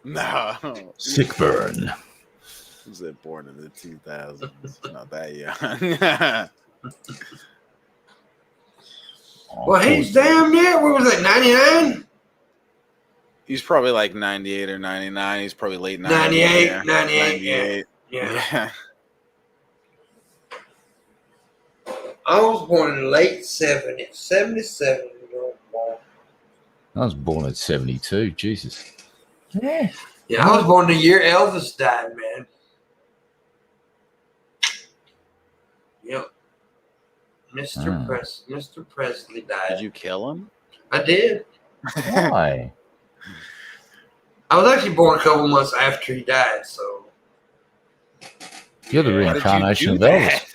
No. Sick burn. Was it born in the 2000s? Not that young. Oh, Well, he's damn near. What was that? 99. He's probably like 98 or 99. He's probably late 90s. 98, Yeah. 98. Yeah. Yeah. I was born in late 70s, 77. I was born at 72. Jesus. Yeah. Yeah, I was born the year Elvis died, man. Yep. Mr. Presley died. Did you kill him? I did. Why? I was actually born a couple months after he died, so. You're the reincarnation of Elvis.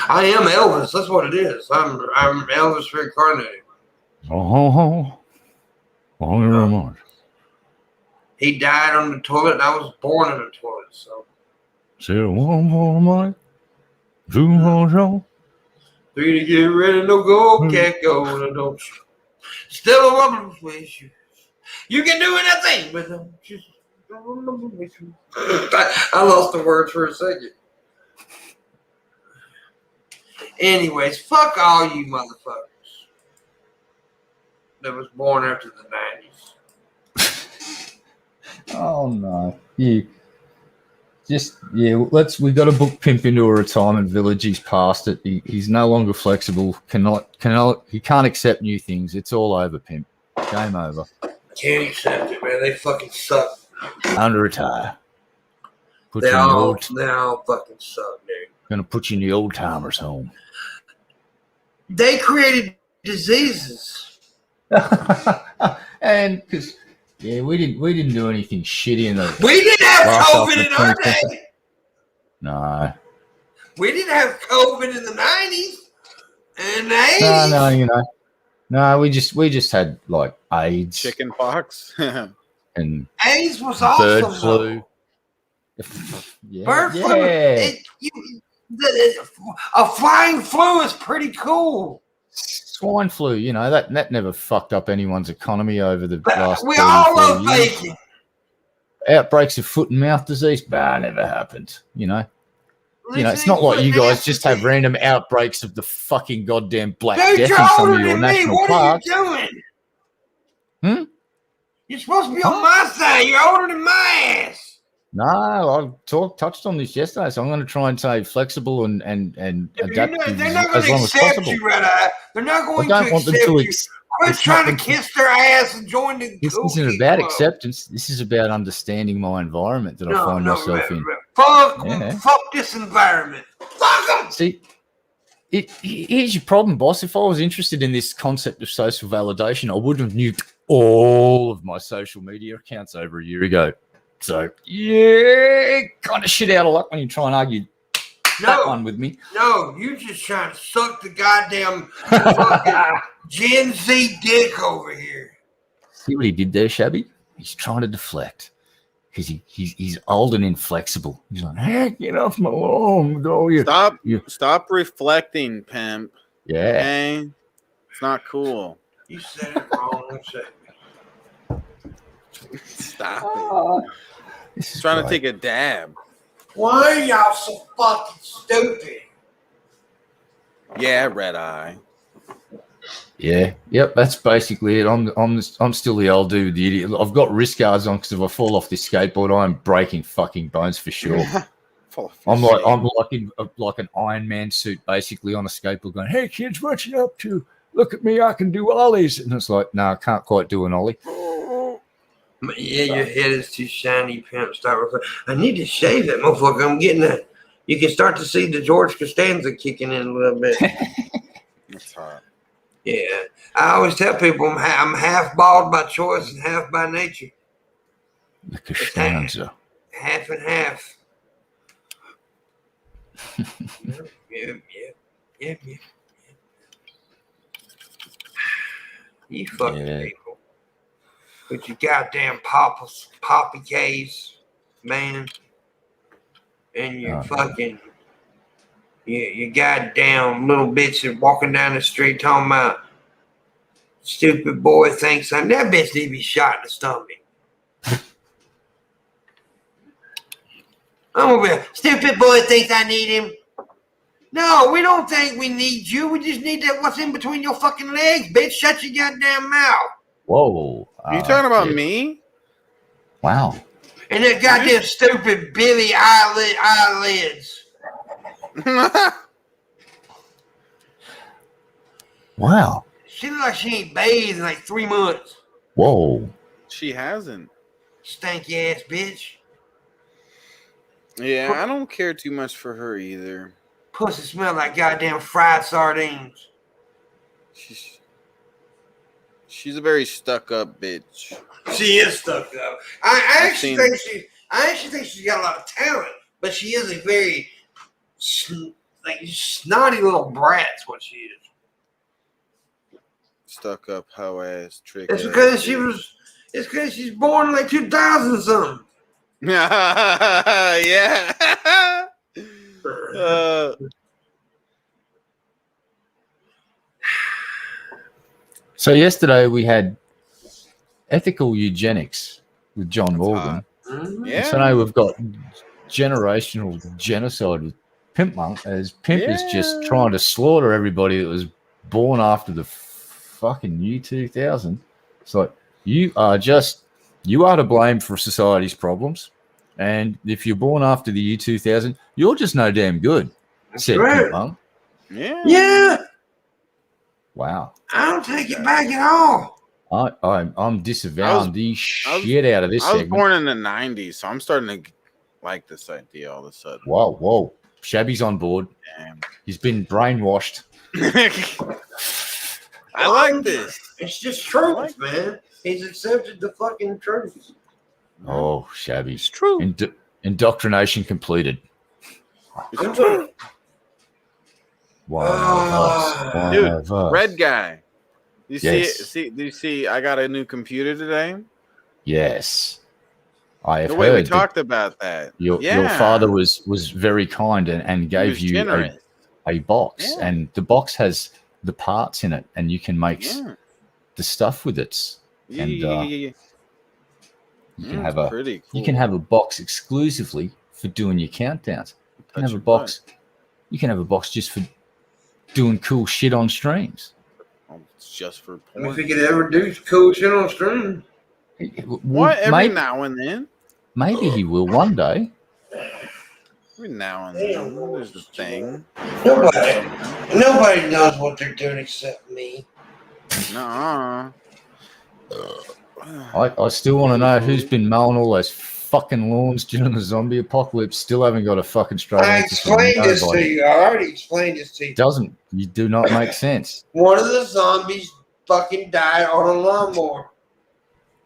I am Elvis. That's what it is. I'm Elvis reincarnated. Oh, your remarks. He died on the toilet, and I was born in the toilet. So. Say one more mic, 2 more show. 3 to get ready, no go, can't go, no don't. Still a woman with you. You can do anything with them. I lost the words for a second. Anyways, fuck all you motherfuckers that was born after the 90s. Oh no. We got to book Pimp into a retirement village. He's past it. He's no longer flexible. He can't accept new things. It's all over, Pimp. Game over. Can't accept it, man. They fucking suck. Time to retire. They all fucking suck, dude. Gonna put you in the old timers home. They created diseases. And because we didn't do anything shitty in the. We didn't have COVID in our day. No. We didn't have COVID in the 90s and the 80s. No, no, we just had like AIDS, Chicken pox. and AIDS was bird awesome. flu. Yeah. Bird flu. A flying flu is pretty cool. Swine flu, that never fucked up anyone's economy over the last. We all love bacon. Outbreaks of foot and mouth disease, never happened. It's not like you guys just have random outbreaks of the fucking goddamn Black Death in some of your national parks. What are you doing? You're supposed to be on my side. You're older than my ass. No, I touched on this yesterday, so I'm going to try and stay flexible and adapt they're not going to accept you, Red Eye. They're not going to accept you. Quit trying to kiss their ass and join the This isn't about acceptance. This is about understanding my environment that I find myself in. Fuck this environment. Fuck them. See, here's your problem, boss. If I was interested in this concept of social validation, I wouldn't have nuked all of my social media accounts over a year ago. So, kind of shit out of luck when you try and argue that one with me. No, you just trying to suck the goddamn fucking Gen Z dick over here. See what he did there, Shabby? He's trying to deflect because he's old and inflexible. He's like, hey, get off my lawn. Stop reflecting, Pimp. Yeah. Okay? It's not cool. You said it wrong. Stop it. He's trying to take a dab. Why are y'all so fucking stupid? Yeah, Red Eye. Yeah. Yep. That's basically it. I'm still the old dude, the idiot. I've got wrist guards on because if I fall off this skateboard, I'm breaking fucking bones for sure. I'm like an Iron Man suit, basically on a skateboard, going, "Hey kids, what you up to? Look at me, I can do ollies." And it's like, no, I can't quite do an ollie. Yeah, your head is too shiny, Pimp. I need to shave that motherfucker. I'm getting that. You can start to see the George Costanza kicking in a little bit. That's hot. Yeah, I always tell people I'm half bald by choice and half by nature. The Costanza. Half and half. Yeah. You fucking people. With your goddamn poppy caves, man. And your fucking, your goddamn little bitch walking down the street talking about stupid boy thinks that bitch need to be shot in the stomach. I'm over here. Stupid boy thinks I need him. No, we don't think we need you. We just need that what's in between your fucking legs, bitch. Shut your goddamn mouth. Whoa. Are you talking about yeah. me? Wow. And that goddamn stupid Billy eyelids. Wow. She look like she ain't bathed in like 3 months. Whoa. She hasn't. Stanky ass bitch. Yeah, I don't care too much for her either. Pussy smell like goddamn fried sardines. She's a very stuck-up bitch. She is stuck up. I actually think she's got a lot of talent, but she is a very snotty little brat's what she is. Stuck up, hoe ass, trick. It's because she's born in like 2000 something. Yeah. So yesterday we had ethical eugenics with John Morgan. Yeah. So now we've got generational genocide with Pimpmunk, as Pimp is just trying to slaughter everybody that was born after the fucking year 2000. It's like, you are to blame for society's problems. And if you're born after the year 2000, you're just no damn good, said Pimpmunk. Yeah. Wow. I don't take it back at all. I'm disavowing the shit out of this I was segment. born in the 90s, so I'm starting to like this idea all of a sudden. Whoa. Shabby's on board. Damn. He's been brainwashed. I like this. It's just truth, man. He's accepted the fucking truth. Oh, Shabby. It's true. Indoctrination completed. It's true. Wow. Dude, red guy. You Yes. do you see I got a new computer today? Yes. I have The way we heard talked about that. your father was very kind and gave you a box, and the box has the parts in it, and you can make the stuff with it. And you can have pretty cool. You can have a box exclusively for doing your countdowns. You can have a box. You can have a box just for doing cool shit on streams. It's just for porn. If he could ever do cool shit on stream. What? Every now and then? Maybe he will one day. Every now and then. There's the thing. Nobody knows what they're doing except me. Nuh-uh. I still want to know who's been mowing all those fucking lawns during the zombie apocalypse. Still haven't got a fucking straight answer. I explained this to you. I already explained this to you. You do not make sense. One of the zombies fucking died on a lawnmower.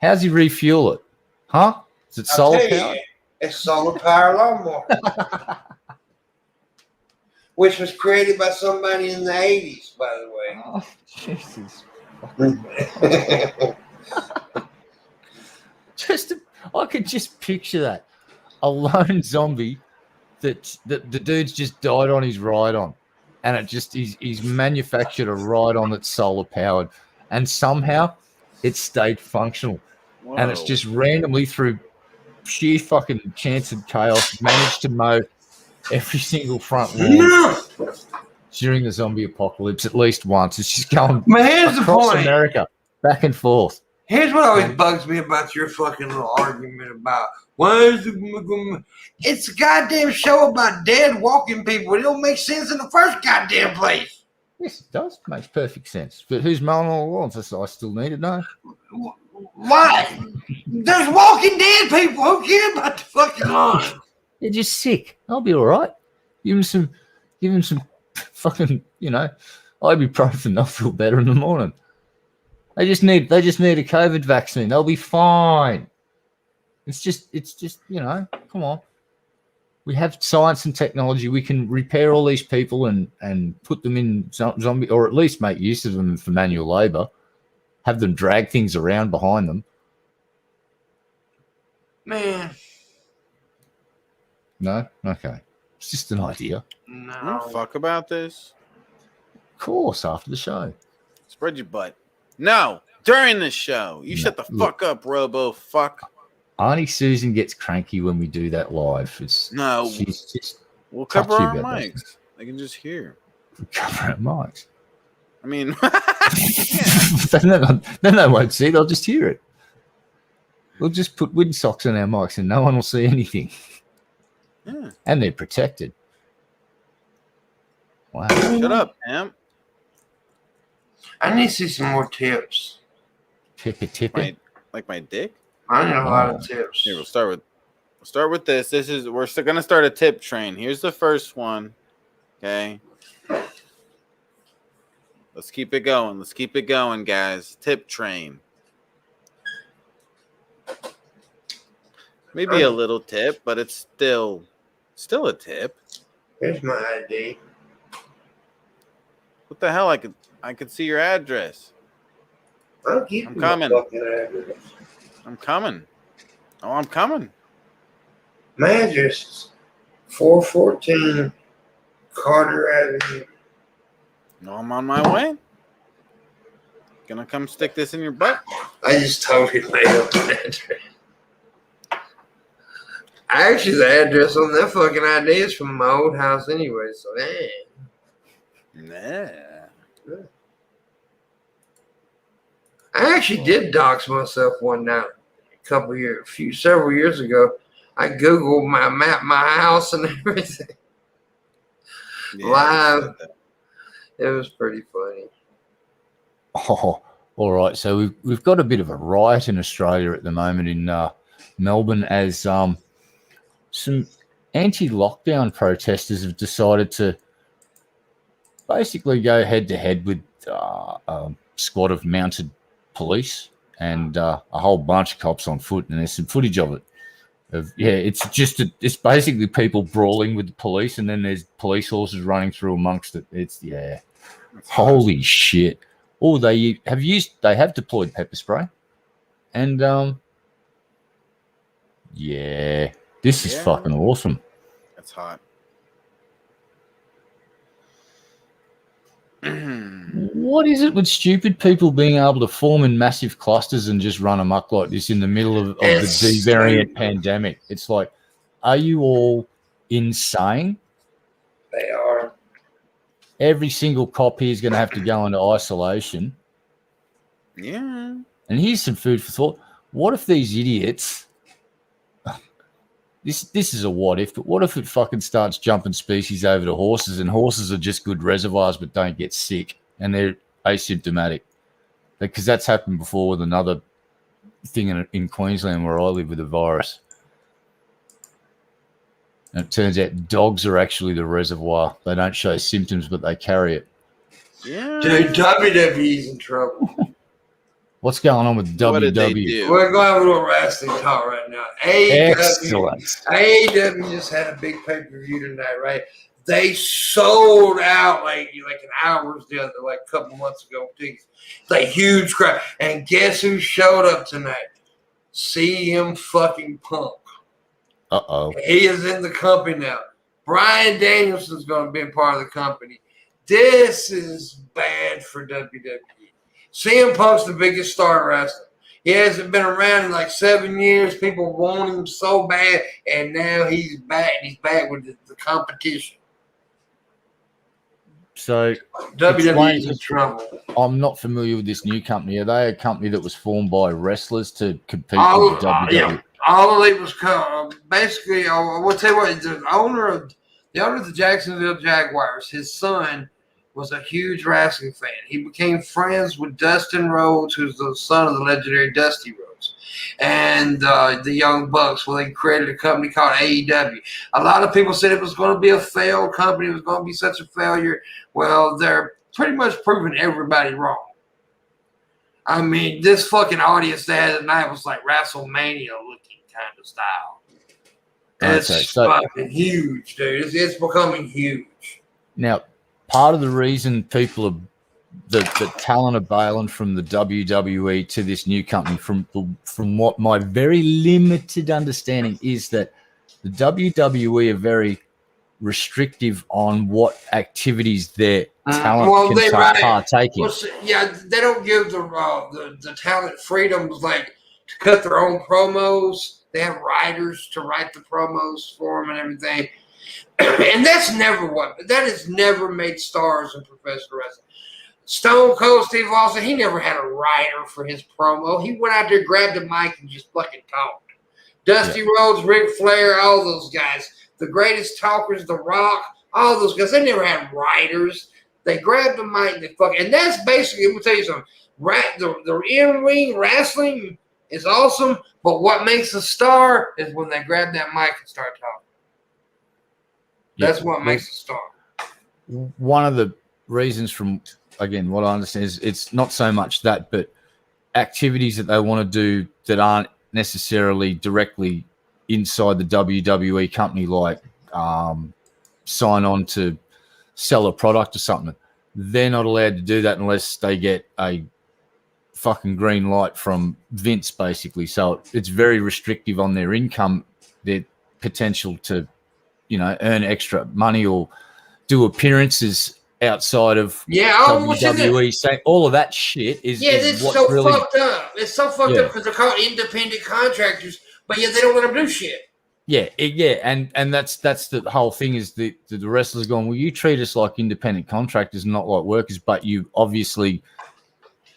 How's he refuel it? Huh? Is it solar powered? It's solar power lawnmower. Which was created by somebody in the 80s, by the way. Oh, Jesus. I could just picture that. A lone zombie that the dude's just died on his ride-on. And it just he's manufactured a ride-on that's solar powered. And somehow it stayed functional. Whoa. And it's just randomly through sheer fucking chance and chaos managed to mow every single front lawn during the zombie apocalypse at least once. It's just going across America, back and forth. Here's what always bugs me about your fucking little argument about why is it? It's a goddamn show about dead walking people. It don't make sense in the first goddamn place. Yes, it does. Makes perfect sense. But who's mowing all the lawns? That's what I still need to know. Why? There's walking dead people. Who cares about the fucking lawn? They're just sick. I'll be all right. Give them some fucking, ibuprofen. They'll feel better in the morning. They just need a COVID vaccine. They'll be fine. It's just, come on. We have science and technology. We can repair all these people and put them in zombie, or at least make use of them for manual labor. Have them drag things around behind them. Man. No? Okay. It's just an idea. No. I don't fuck about this. Of course, after the show. Spread your butt. No, during the show. You shut the fuck up, Robo. Fuck. Auntie Susan gets cranky when we do that live. She's just. We'll cover our mics. They can just hear. Cover our mics. I mean, then they won't see it. They'll just hear it. We'll just put windsocks on our mics and no one will see anything. Yeah. And they're protected. Wow. Shut up, Pam. I need to see some more tips. Tippy. Like my dick? I need a lot of tips. Here, we'll start with this. We're still gonna start a tip train. Here's the first one. Okay. Let's keep it going. Let's keep it going, guys. Tip train. Maybe a little tip, but it's still a tip. Here's my ID. What the hell? I could see your address. I'll give I'm you coming. my fucking address. I'm coming. Oh, I'm coming. My address is 414 Carter Avenue. No, I'm on my way. Gonna come stick this in your butt. I just totally made up an address. Actually, the address on that fucking ID is from my old house anyway, so Nah. I actually did dox myself one night several years ago. I Googled my house and everything. Yeah, Live. It was pretty funny. Oh, all right. So we've got a bit of a riot in Australia at the moment in Melbourne as some anti-lockdown protesters have decided to basically go head-to-head with a squad of mounted police and a whole bunch of cops on foot, and there's some footage of it. It's basically people brawling with the police, and then there's police horses running through amongst it. Holy shit! Oh, they have deployed pepper spray, and this is fucking awesome. That's hot. What is it with stupid people being able to form in massive clusters and just run amok like this in the middle of the D variant pandemic? It's like, are you all insane? They are. Every single cop here is going to have to go into isolation. Yeah. And here's some food for thought. What if these idiots... This is a what if, but what if it fucking starts jumping species over to horses, and horses are just good reservoirs but don't get sick and they're asymptomatic? Because that's happened before with another thing in Queensland where I live with a virus. And it turns out dogs are actually the reservoir. They don't show symptoms, but they carry it. Yeah. Dude, WWE's in trouble. What's going on with What did they WWE? do? We're going to have a little wrestling talk right now. Excellent. AEW just had a big pay-per-view tonight, right? They sold out like an hours the other, like a couple months ago. It's a huge crowd. And guess who showed up tonight? CM fucking Punk. Uh-oh. He is in the company now. Bryan Danielson's going to be a part of the company. This is bad for WWE. CM Punk's the biggest star in wrestling. He hasn't been around in like 7 years. People want him so bad, and now he's back. He's back with the competition. So WWE's in trouble. I'm not familiar with this new company. Are they a company that was formed by wrestlers to compete with WWE? Yeah. All of it was basically. I will tell you what. The owner of the Jacksonville Jaguars, his son was a huge wrestling fan. He became friends with Dustin Rhodes, who's the son of the legendary Dusty Rhodes, and the Young Bucks. Well, they created a company called AEW. A lot of people said it was going to be a failed company. It was going to be such a failure. Well, they're pretty much proving everybody wrong. I mean, this fucking audience they had tonight was like WrestleMania looking kind of style. It's fucking huge, dude. It's becoming huge. Now, part of the reason people are the talent are bailing from the WWE to this new company, from what my very limited understanding is, that the WWE are very restrictive on what activities their talent can partake in. Well, yeah, they don't give the talent freedoms like to cut their own promos. They have writers to write the promos for them and everything. And that has never made stars in professional wrestling. Stone Cold Steve Austin, he never had a writer for his promo. He went out there, grabbed the mic, and just fucking talked. Dusty Rhodes, Ric Flair, all those guys, the greatest talkers, The Rock, all those guys, they never had writers. They grabbed the mic and they fucking, and that's basically, let me tell you something. The in-ring wrestling is awesome, but what makes a star is when they grab that mic and start talking. That's what makes a star. One of the reasons from, again, what I understand is it's not so much that, but activities that they want to do that aren't necessarily directly inside the WWE company, like sign on to sell a product or something. They're not allowed to do that unless they get a fucking green light from Vince, basically. So it's very restrictive on their income, their potential to, earn extra money or do appearances outside of WWE. So all of that shit is it's what's so really fucked up. It's so fucked up because they're called independent contractors, but yet they don't let them do shit. And that's the whole thing is the wrestlers going, well, you treat us like independent contractors, not like workers, but you obviously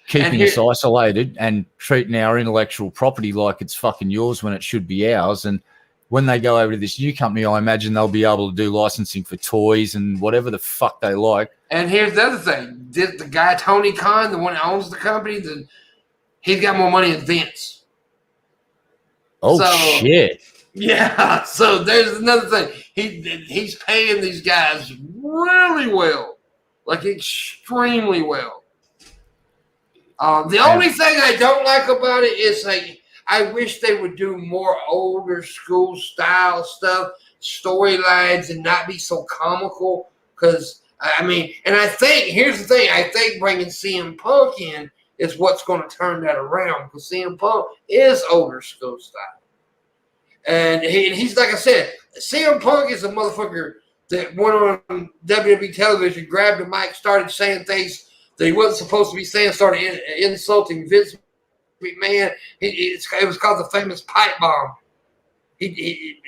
keeping us isolated and treating our intellectual property like it's fucking yours when it should be ours. And when they go over to this new company, I imagine they'll be able to do licensing for toys and whatever the fuck they like. And here's the other thing. The guy, Tony Khan, the one that owns the company, he's got more money than Vince. Shit. Yeah, so there's another thing. He's paying these guys really well, like extremely well. The only thing I don't like about it is I wish they would do more older school style stuff, storylines, and not be so comical. Because and I think here's the thing. I think bringing CM Punk in is what's going to turn that around. Because CM Punk is older school style. And he's, like I said, CM Punk is a motherfucker that went on WWE television, grabbed the mic, started saying things that he wasn't supposed to be saying, started insulting Vince McMahon. It was called the famous pipe bomb. He's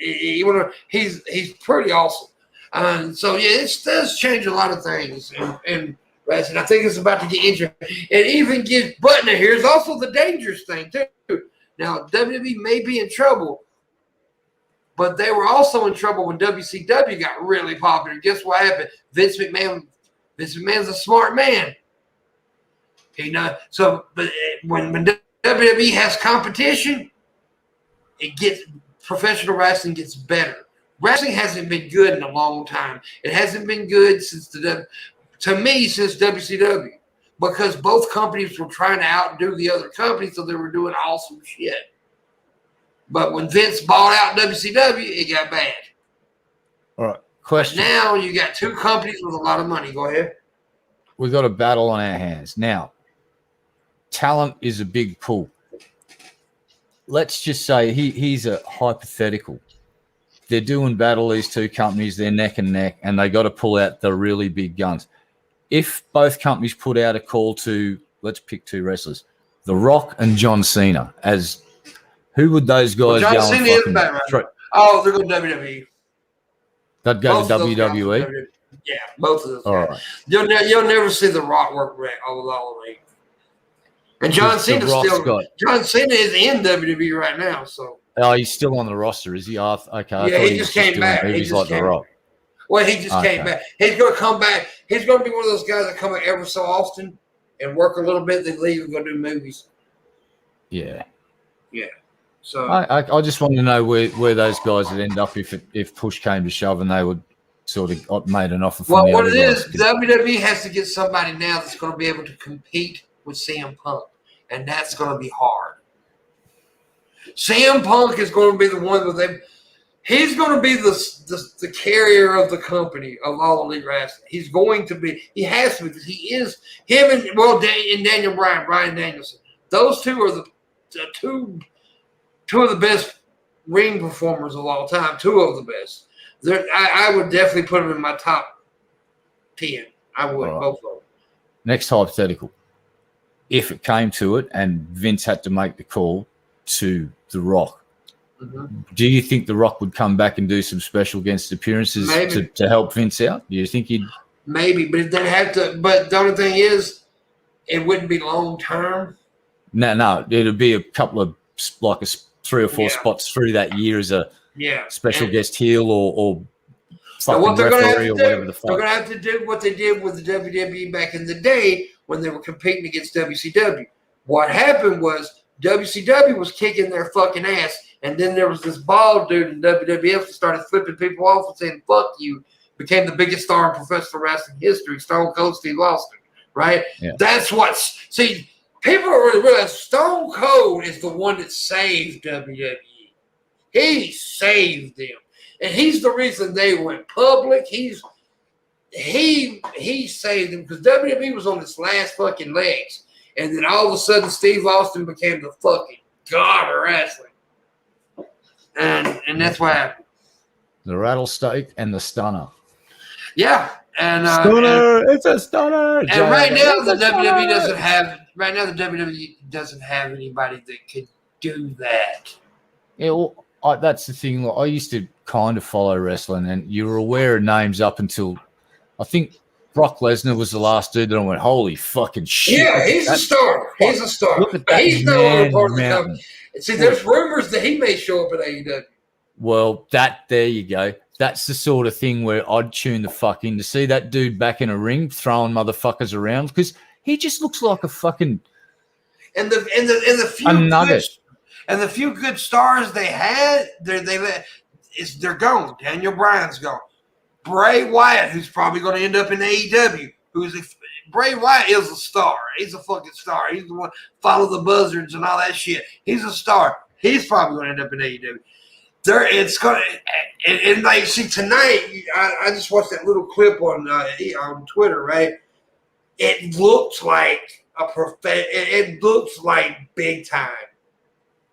pretty awesome. So, it does change a lot of things in wrestling. I think it's about to get interesting. It even gives Butler, here's also the dangerous thing, too. Now, WWE may be in trouble, but they were also in trouble when WCW got really popular. Guess what happened? Vince McMahon's a smart man. But when WWE has competition, professional wrestling gets better. Wrestling hasn't been good in a long time. It hasn't been good since WCW, because both companies were trying to outdo the other companies, so they were doing awesome shit. But when Vince bought out WCW, it got bad. All right. Question. But now you got two companies with a lot of money. Go ahead. We've got a battle on our hands. Now, talent is a big pull. Let's just say he's a hypothetical. They're doing battle, these two companies, they're neck and neck, and they got to pull out the really big guns. If both companies put out a call to, let's pick two wrestlers, The Rock and John Cena, as who would those guys go? John Cena is Batman. Oh, they're going to WWE. They'd go to WWE? Yeah, both of those all guys. Right. You'll never see The Rock work with all of them. And John Cena is in WWE right now, so. Oh, he's still on the roster, is he? Okay. Yeah, he just came back. He's like The Rock. Well, he just came back. He's going to come back. He's going to be one of those guys that come back ever so often and work a little bit, then leave and go do movies. Yeah. Yeah. So I just want to know where those guys would end up if push came to shove and they would sort of made an offer. Well, what it is, WWE has to get somebody now that's going to be able to compete with CM Punk, and that's going to be hard. CM Punk is going to be the one with them. He's going to be the carrier of the company of All Elite Wrestling. He's going to be. He has to because he is him and Daniel Bryan, Bryan Danielson. Those two are the two of the best ring performers of all time. Two of the best. I would definitely put them in my top 10. I would, both of them. Next hypothetical. If it came to it and Vince had to make the call to The Rock, Do you think The Rock would come back and do some special guest appearances to help Vince out? Do you think he'd? Maybe, but they'd have to. But the only thing is, it wouldn't be long term. No, it'd be a couple of like 3 or 4 spots through that year as a special guest heel or fucking what they're referee or whatever the fuck. They're gonna have to do what they did with the WWE back in the day when they were competing against WCW. What happened was WCW was kicking their fucking ass, and then there was this bald dude in WWF that started flipping people off and saying "fuck you," became the biggest star in professional wrestling history. Stone Cold Steve Austin, right? Yeah. That's what's people don't really realize Stone Cold is the one that saved WWE. He saved them. And he's the reason they went public. He saved them because WWE was on its last fucking legs. And then all of a sudden Steve Austin became the fucking god of wrestling. And that's what happened. The rattlesnake and the stunner. Yeah. And it's a stunner. And right now the WWE doesn't have anybody that could do that. Yeah, well, that's the thing. I used to kind of follow wrestling, and you were aware of names up until I think Brock Lesnar was the last dude that I went, holy fucking shit. Yeah, he's a star. He's a star. Look at that. He's no longer part of the company. See, there's rumors that he may show up at AEW. Well, there you go. That's the sort of thing where I'd tune the fuck in to see that dude back in a ring throwing motherfuckers around because he just looks like a fucking the few good stars they had, they're gone. Daniel Bryan's gone. Bray Wyatt, who's probably going to end up in AEW. Bray Wyatt is a star. He's a fucking star. He's the one follow the buzzards and all that shit. He's a star. He's probably going to end up in AEW. Tonight I just watched that little clip on Twitter. Right, it looks like it looks like big time.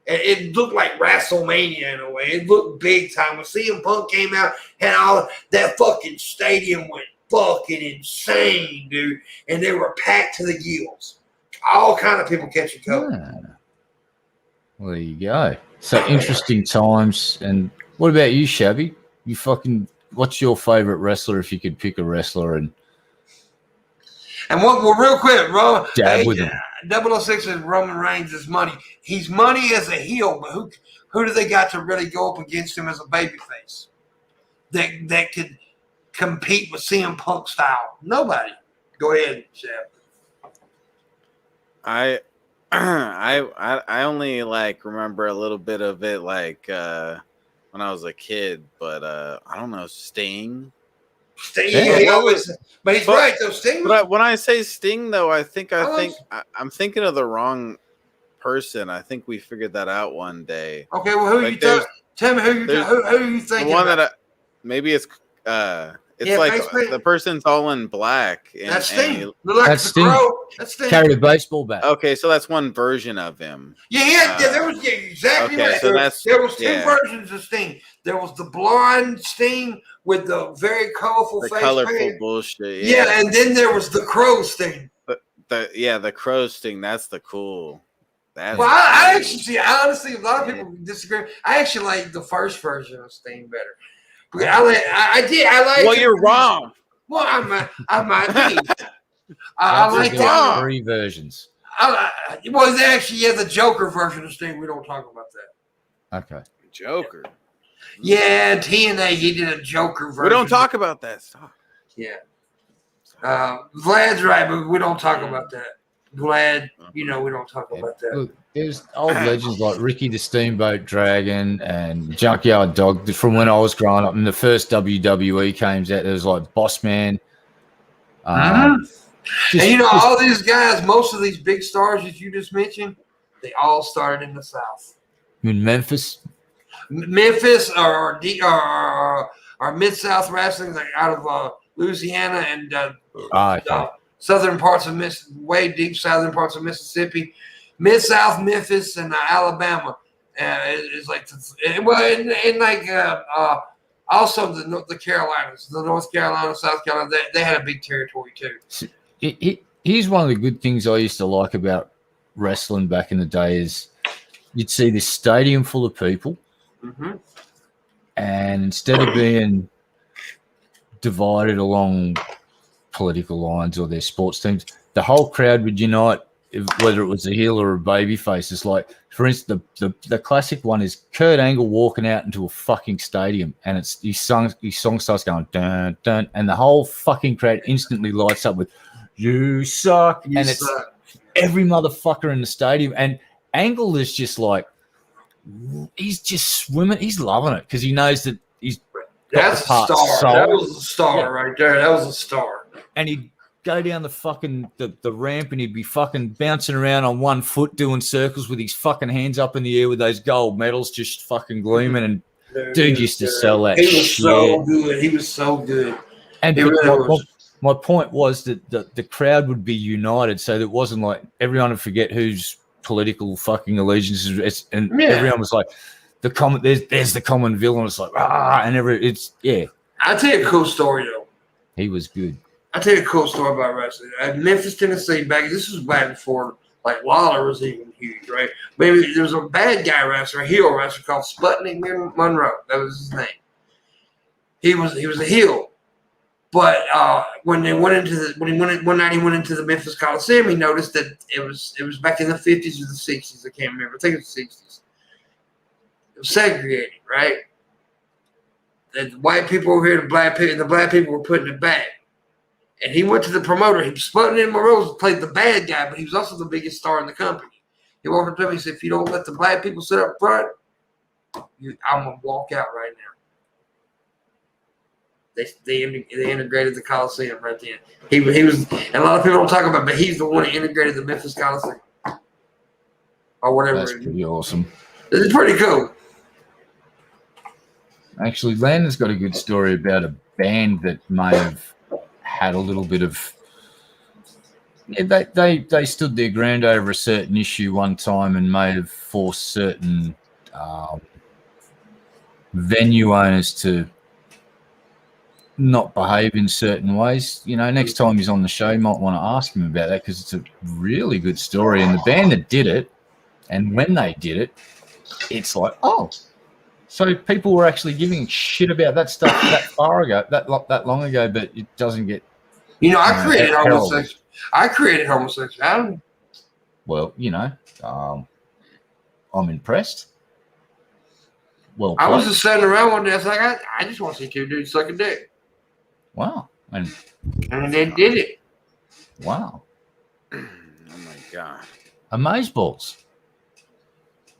It looked like WrestleMania in a way. It looked big time. When CM Punk came out, and all that fucking stadium went fucking insane, dude. And they were packed to the gills. All kind of people catching COVID. Yeah. Well, there you go. So interesting times. And what about you, Shabby? What's your favorite wrestler if you could pick a wrestler and real quick, dab with him. 006 is Roman Reigns' money. He's money as a heel, but who do they got to really go up against him as a babyface that could compete with CM Punk style? Nobody. Go ahead, Shab. I only remember a little bit of it when I was a kid, but I don't know, Sting. But he's right though, Sting. But when I say Sting, though, I'm thinking of the wrong person. I think we figured that out one day. Okay, well, who you tell me who you thinking? The one about? Maybe it's the person's all in black. That's Sting. That's Sting. That's Sting. Carry the baseball bat. Okay, so that's one version of him. There was exactly right. So there was two versions of Sting. There was the blonde Sting with the very colorful face. Colorful paint. bullshit. Yeah, and then there was the crow Sting. The crow Sting. That's the cool. I actually see. Honestly, a lot of people disagree. I actually like the first version of Sting better. Because I like. Well, you're wrong. Well, I might be. I like that. 3 versions. The Joker version of Sting. We don't talk about that. Okay. Joker. Yeah, TNA, he did a Joker version. We don't talk about that stuff. Yeah. Vlad's right, but we don't talk about that. Vlad, we don't talk about that. Look, there's old legends like Ricky the Steamboat Dragon and Junkyard Dog from when I was growing up. And the first WWE came out, there was like Boss Man. All these guys, most of these big stars that you just mentioned, they all started in the South. In Memphis? Memphis or Mid-South wrestling, like out of Louisiana and southern parts of way deep southern parts of Mississippi, Mid-South Memphis and Alabama. It's like also the Carolinas, the North Carolina, South Carolina, they had a big territory too. Here's one of the good things I used to like about wrestling back in the day is you'd see this stadium full of people. Mm-hmm. And instead of being divided along political lines or their sports teams, the whole crowd would unite, whether it was a heel or a baby face. It's like, for instance, the classic one is Kurt Angle walking out into a fucking stadium, and it's his song starts going dun dun, and the whole fucking crowd instantly lights up with "You suck," and it's every motherfucker in the stadium. And Angle is just like, he's just swimming, he's loving it because he knows that he's that's a star. Soul. That was a star right there. That was a star. And he'd go down the fucking the ramp and he'd be fucking bouncing around on one foot doing circles with his fucking hands up in the air with those gold medals just fucking gleaming. And dude used to sell that shit. He was so good. He was so good. And my point was that the crowd would be united, so that it wasn't like everyone would forget whose political fucking allegiances, and everyone was like, there's the common villain. It's like, and I'll tell you a cool story though. He was good. I'll tell you a cool story about wrestling. At Memphis, Tennessee, this was back before like Lawler was even huge, right? Maybe there was a bad guy wrestler, a heel wrestler called Sputnik Monroe. That was his name. He was a heel. But when he went into the Memphis Coliseum, he noticed that it was back in the 50s or the 60s. I can't remember. I think it was the 60s. It was segregated, right? The white people were here, and the black people were put in the back. And he went to the promoter. Sputnik Monroe played the bad guy, but he was also the biggest star in the company. He walked up to him and said, "If you don't let the black people sit up front, I'm gonna walk out right now." They integrated the Coliseum right then. He was, and a lot of people don't talk about it, but he's the one that integrated the Memphis Coliseum. Or whatever. That's pretty awesome. It's pretty cool. Actually, Landon's got a good story about a band that may have had a little bit of... They stood their ground over a certain issue one time and may have forced certain venue owners to not behave in certain ways. You know, next time he's on the show, you might want to ask him about that because it's a really good story. And the band that did it, and when they did it, it's like, oh, so people were actually giving shit about that stuff that far ago, that long ago, but it doesn't get. You know, I created homosexuality. Well, you know, I'm impressed. Well, I was just sitting around one day. I was like, I just want to see two dudes suck a dick. Wow. And they did it. Wow. Oh my God. Amazeballs.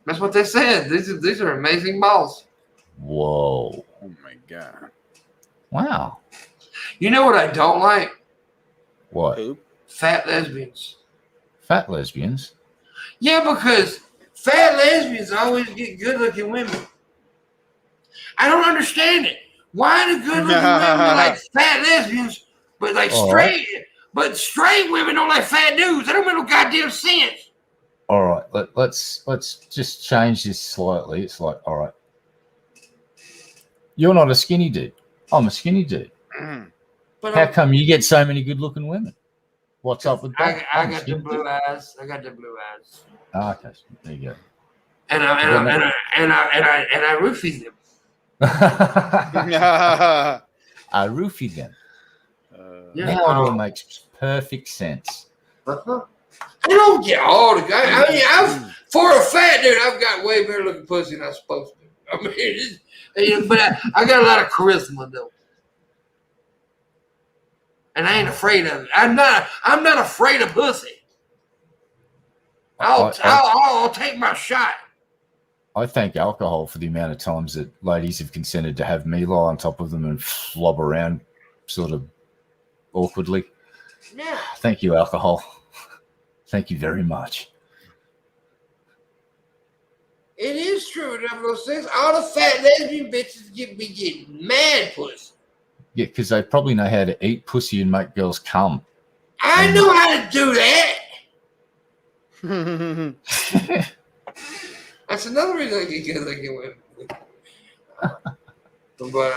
That's what they said. These are amazing balls. Whoa. Oh my God. Wow. You know what I don't like? What? Fat lesbians. Fat lesbians? Yeah, because fat lesbians always get good-looking women. I don't understand it. Why do good-looking women like fat lesbians, but like straight women don't like fat dudes? That don't make no goddamn sense. All right, let's just change this slightly. It's like, all right, you're not a skinny dude. I'm a skinny dude. But how come you get so many good-looking women? What's up with that? I got the blue eyes. I got the blue eyes. Okay, there you go. And I roofie them. I roofied them. Now it all makes perfect sense. I don't get all the guys. I mean, for a fat dude, I've got way better looking pussy than I'm supposed to. I mean, but I got a lot of charisma though, and I ain't afraid of it. I'm not afraid of pussy. I'll take my shot. I thank alcohol for the amount of times that ladies have consented to have me lie on top of them and flob around sort of awkwardly. Yeah. Thank you, alcohol. Thank you very much. It is true, 006. All the fat lesbian bitches be getting mad pussy. Yeah, because they probably know how to eat pussy and make girls come. I know how to do that. That's another reason I get good looking women. But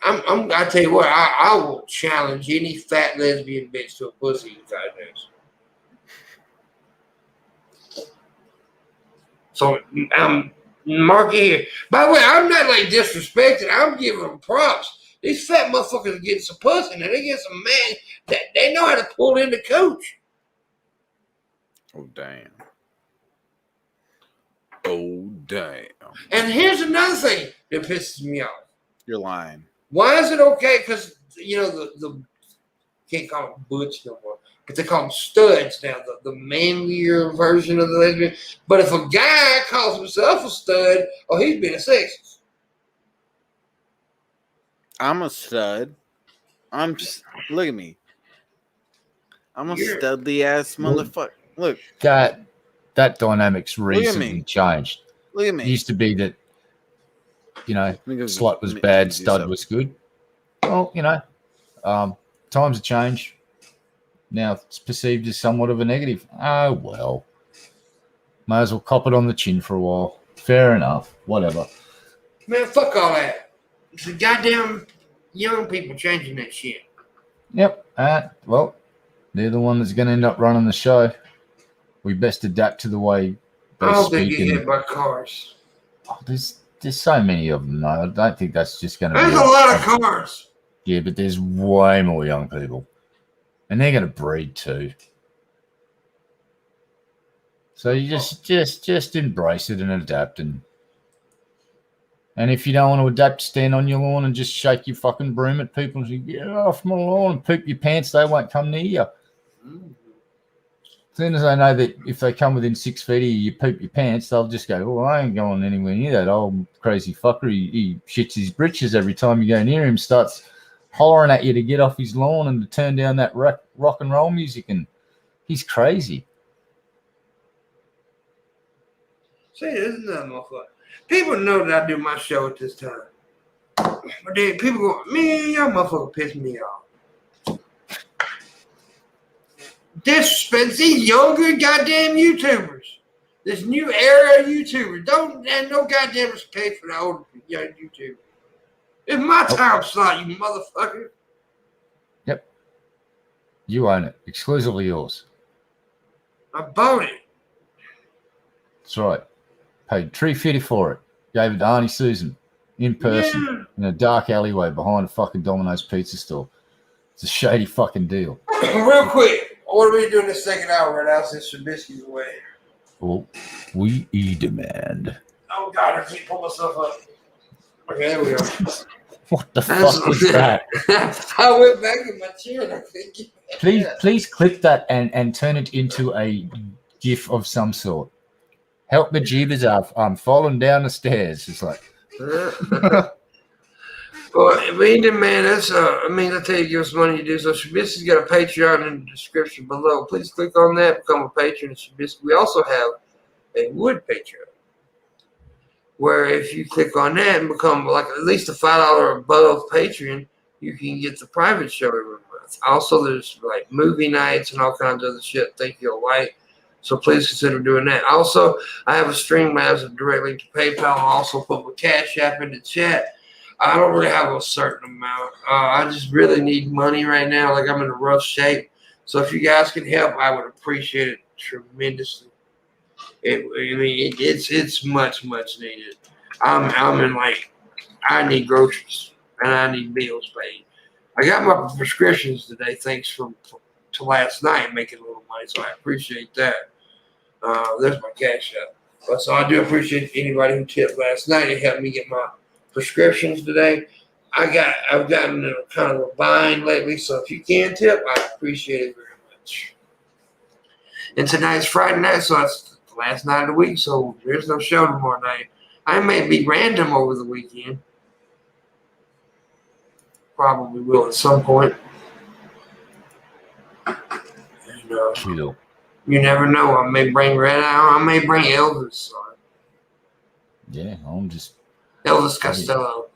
I tell you what, I will challenge any fat lesbian bitch to a pussy in 5 days. So mark it here. By the way, I'm not like disrespecting. I'm giving them props. These fat motherfuckers are getting some pussy and they get some man that they know how to pull in the coach. Oh damn. Oh damn. And here's another thing that pisses me off. You're lying. Why is it okay? Because the can't call them butch no more, but they call them studs now. The manlier version of the lesbian. But if a guy calls himself a stud, he's being a sexist. I'm a stud. Look at me. I'm a studly ass motherfucker. Look. That dynamic's recently changed. Look at me. It used to be that, slut was bad, stud was good. Well, times have changed. Now it's perceived as somewhat of a negative. Oh, well. May as well cop it on the chin for a while. Fair enough. Whatever. Man, fuck all that. It's the goddamn young people changing that shit. Yep. Well, they're the one that's going to end up running the show. We best adapt to the way they I speak. think you get hit by cars. Oh, there's so many of them, though. I don't think that's just going to be... There's a lot of cars. Yeah, but there's way more young people. And they're going to breed, too. So you just embrace it and adapt. And if you don't want to adapt, stand on your lawn and just shake your fucking broom at people and say, get off my lawn and poop your pants, they won't come near you. As soon as they know that if they come within 6 feet of you, you poop your pants, they'll just go, well, I ain't going anywhere near that old crazy fucker. He shits his britches every time you go near him, starts hollering at you to get off his lawn and to turn down that rock and roll music, and he's crazy. See, this is another motherfucker. People know that I do my show at this time. But then people go, man, y'all motherfucker piss me off. Disrespect these younger goddamn YouTubers. This new era of YouTubers. Don't have no goddamn respect for the older young YouTubers. It's my time slot, you motherfucker. Yep. You own it. Exclusively yours. I bought it. That's right. Paid $3.50 for it. Gave it to Auntie Susan in person in a dark alleyway behind a fucking Domino's pizza store. It's a shady fucking deal. Real quick, what are we doing this second hour right now since Shabisky's away? Well, we demand. Oh, God, I can't pull myself up. Okay, there we go. What the fuck was that? I went back in my chair and I couldn't get back. Please clip that and turn it into a GIF of some sort. Help the jeebers up. I'm falling down the stairs. It's like. Well, we demand us. I tell you, give us money to do so. Shabisky's got a Patreon in the description below. Please click on that, become a patron of Shabisky. We also have a wood Patreon, where if you click on that and become like at least a $5 or above Patreon, you can get the private show every month. Also, there's like movie nights and all kinds of other shit I think you'll like. So please consider doing that. Also, I have a stream as a direct link to PayPal. I'll also put my CashApp in the chat. I don't really have a certain amount. I just really need money right now. Like I'm in a rough shape. So if you guys can help, I would appreciate it tremendously. It's much needed. I'm in like I need groceries and I need bills paid. I got my prescriptions today, thanks to last night making a little money, so I appreciate that. There's my cash out. But so I do appreciate anybody who tipped last night. It helped me get my prescriptions today. I've gotten in a kind of a bind lately, so if you can tip, I appreciate it very much. And tonight's Friday night, so it's the last night of the week, so there's no show tomorrow night. I may be random over the weekend. Probably will at some point. And, you never know. I may bring Red Eye. I may bring Elvis. Yeah, Elvis Costello.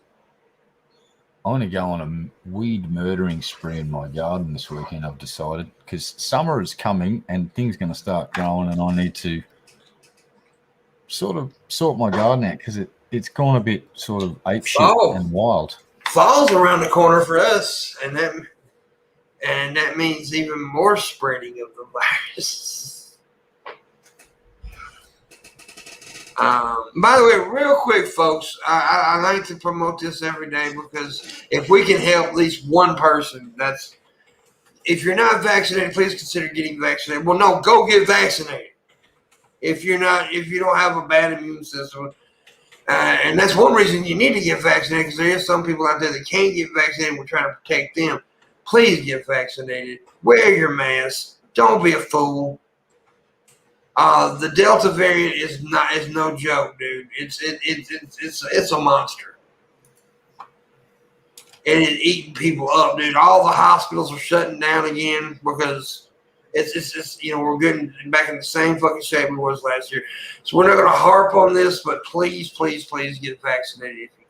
I want to go on a weed murdering spree in my garden this weekend, I've decided, because summer is coming and things are going to start growing and I need to sort of sort my garden out because it's gone a bit sort of apeshit and wild. Fall's around the corner for us, and that means even more spreading of the virus. By the way, real quick, folks, I like to promote this every day because if we can help at least one person, that's. If you're not vaccinated, please consider getting vaccinated. Well, no, go get vaccinated. If you don't have a bad immune system, and that's one reason you need to get vaccinated because there is some people out there that can't get vaccinated. We're trying to protect them. Please get vaccinated. Wear your mask. Don't be a fool. The Delta variant is no joke, dude. It's a monster. And it's eating people up, dude. All the hospitals are shutting down again because it's we're getting back in the same fucking shape we was last year. So we're not going to harp on this, but please, please, please get vaccinated if you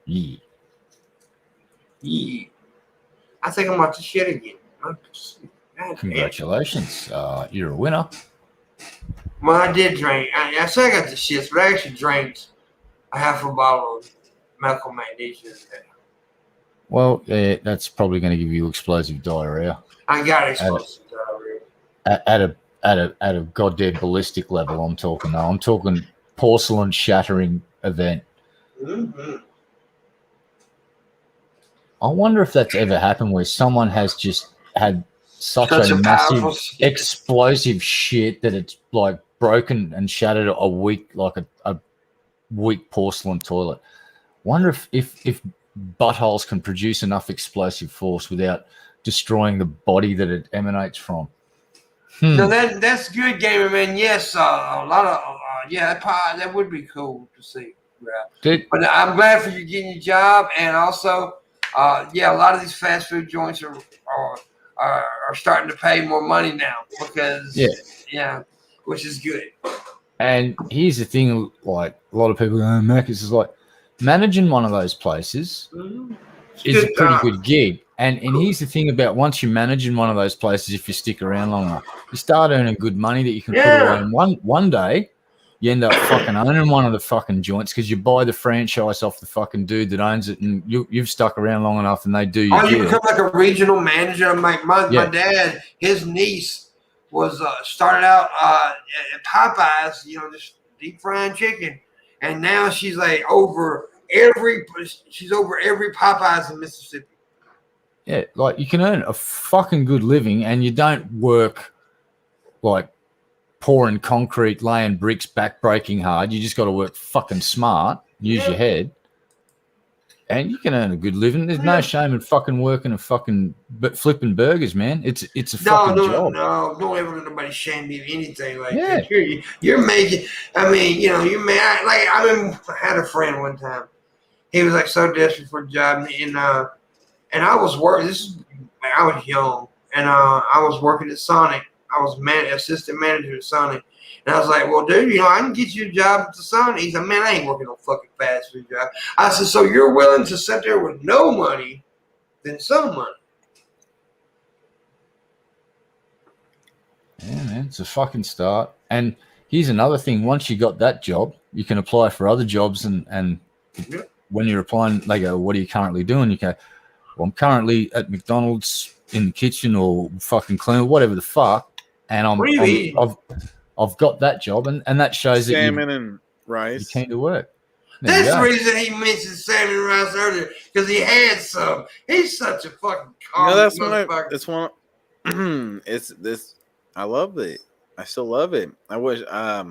can. Yeah. I think I'm about to shit again. Congratulations. You're a winner. Well, I did drink. I said I got the shits, but I actually drank a half a bottle of medical magnesia today. Well, that's probably going to give you explosive diarrhea. I got explosive diarrhea. At a goddamn ballistic level, I'm talking now. I'm talking porcelain shattering event. Mm-hmm. I wonder if that's ever happened where someone has just had such a massive explosive shit that it's like broken and shattered a weak porcelain toilet. Wonder if buttholes can produce enough explosive force without destroying the body that it emanates from. No, that's good, gamer man. Yes, a lot of that would be cool to see. Yeah. But I'm glad for you getting your job, and also, a lot of these fast food joints are starting to pay more money now because which is good. And here's the thing, like a lot of people go, Macca's is like managing one of those places is a pretty good gig. And here's the thing about once you're managing one of those places, if you stick around long enough, you start earning good money that you can put away. And one day you end up fucking owning one of the fucking joints because you buy the franchise off the fucking dude that owns it, and you've stuck around long enough, and they do your deal. You become like a regional manager. My dad, his niece was started out at Popeyes, just deep frying chicken, and now she's like over every Popeyes in Mississippi. Yeah, like you can earn a fucking good living, and you don't work like pouring concrete, laying bricks, back-breaking hard. You just got to work fucking smart, use your head, and you can earn a good living. There's no shame in fucking working and fucking flipping burgers, man. It's a fucking job. No, don't ever let nobody shame you of anything like that. You're making. I mean, you're mad. Like I had a friend one time. He was like so desperate for a job, and I was working. I was young, and I was working at Sonic. I was assistant manager at Sonic. And I was like, well, dude, I can get you a job at the Sonic. He said, man, I ain't working no fucking fast food job. I said, so you're willing to sit there with no money than some money? Yeah, man, it's a fucking start. And here's another thing. Once you got that job, you can apply for other jobs. And when you're applying, they go, what are you currently doing? You go, well, I'm currently at McDonald's in the kitchen or fucking clean, whatever the fuck. And I've got that job, and that shows salmon and rice. You're keen to work. That's the reason he mentioned salmon and rice earlier, because he had some. He's such a fucking motherfucker. That's one. It's this. I love it. I still love it. I wish. I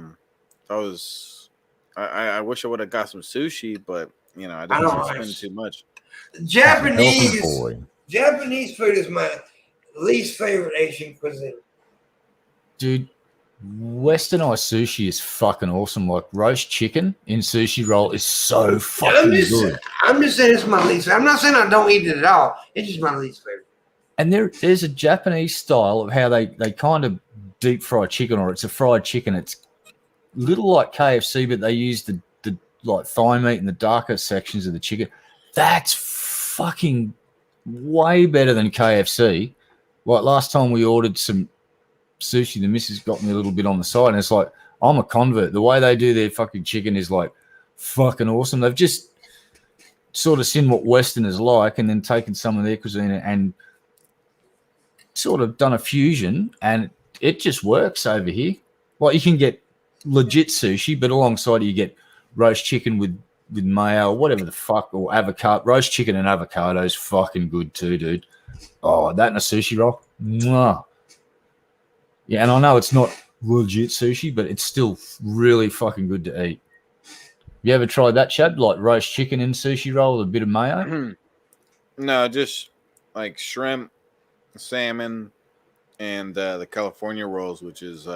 wish I would have got some sushi, but I didn't want to spend too much. Japanese food is my least favorite Asian cuisine. Dude, westernized sushi is fucking awesome. Like roast chicken in sushi roll is so fucking good. I'm just saying it's my least favorite. I'm not saying I don't eat it at all. It's just my least favorite. And there's a Japanese style of how they kind of deep fry chicken, or it's a fried chicken. It's little like KFC, but they use the like thigh meat in the darker sections of the chicken. That's fucking way better than KFC. Like last time we ordered some sushi, the missus got me a little bit on the side, and it's like, I'm a convert. The way they do their fucking chicken is like fucking awesome. They've just sort of seen what Westerners like and then taken some of their cuisine and sort of done a fusion, and it just works over here. Like you can get legit sushi, but alongside you get roast chicken with mayo, or whatever the fuck, or avocado. Roast chicken and avocado is fucking good too, dude. Oh, that and a sushi roll. Mwah. Yeah, and I know it's not legit sushi, but it's still really fucking good to eat. You ever tried that, Chad? Like roast chicken in sushi roll with a bit of mayo? No, just like shrimp, salmon, and the California rolls, which is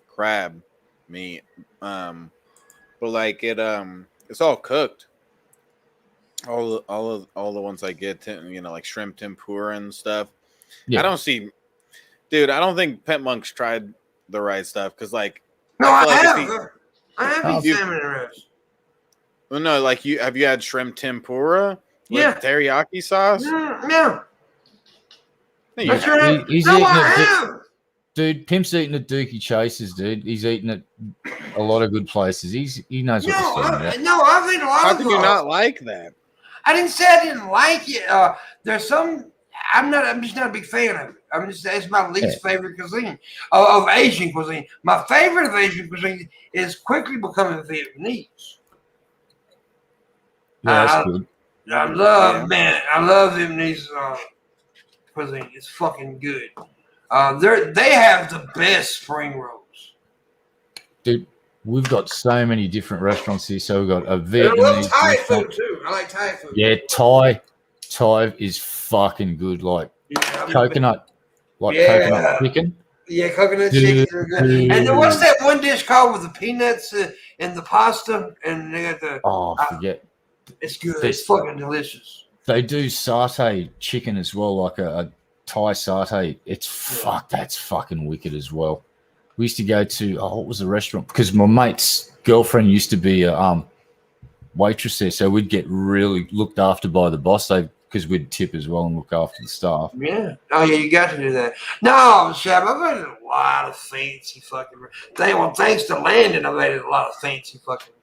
crab meat. But like it's all cooked. All the ones I get, like shrimp tempura and stuff. Yeah. I don't think Pimpmonk's tried the right stuff because, like, no, I have. I have eaten salmon and roast. Well, no, like have you had shrimp tempura with teriyaki sauce? No. He's eating it. Dude, Pimp's eating at Dookie Chase's, dude. He's eating at a lot of good places. He knows what he's talking about. No, I've eaten a lot of How could you not like that? I didn't say I didn't like it. There's some I'm just not a big fan of it. It's my least favorite cuisine of Asian cuisine. My favorite of Asian cuisine is quickly becoming Vietnamese. Yeah, that's good. I love Vietnamese cuisine. It's fucking good. They have the best spring rolls. Dude, we've got so many different restaurants here. So we've got a Vietnamese. I love Thai food too. I like Thai food. Yeah, Thai is fucking good. Like coconut chicken. Yeah, coconut chicken are good. And then what's that one dish called with the peanuts and the pasta? And they got the forget. It's good. It's fucking delicious. They do satay chicken as well, like a Thai satay. That's fucking wicked as well. We used to go to what was the restaurant? Because my mate's girlfriend used to be a waitress there, so we'd get really looked after by the boss. Because we'd tip as well and look after the staff. Yeah. Oh yeah, you got to do that. No, Shab, I've had a lot of fancy fucking. Thanks to Landon, I've had a lot of fancy fucking.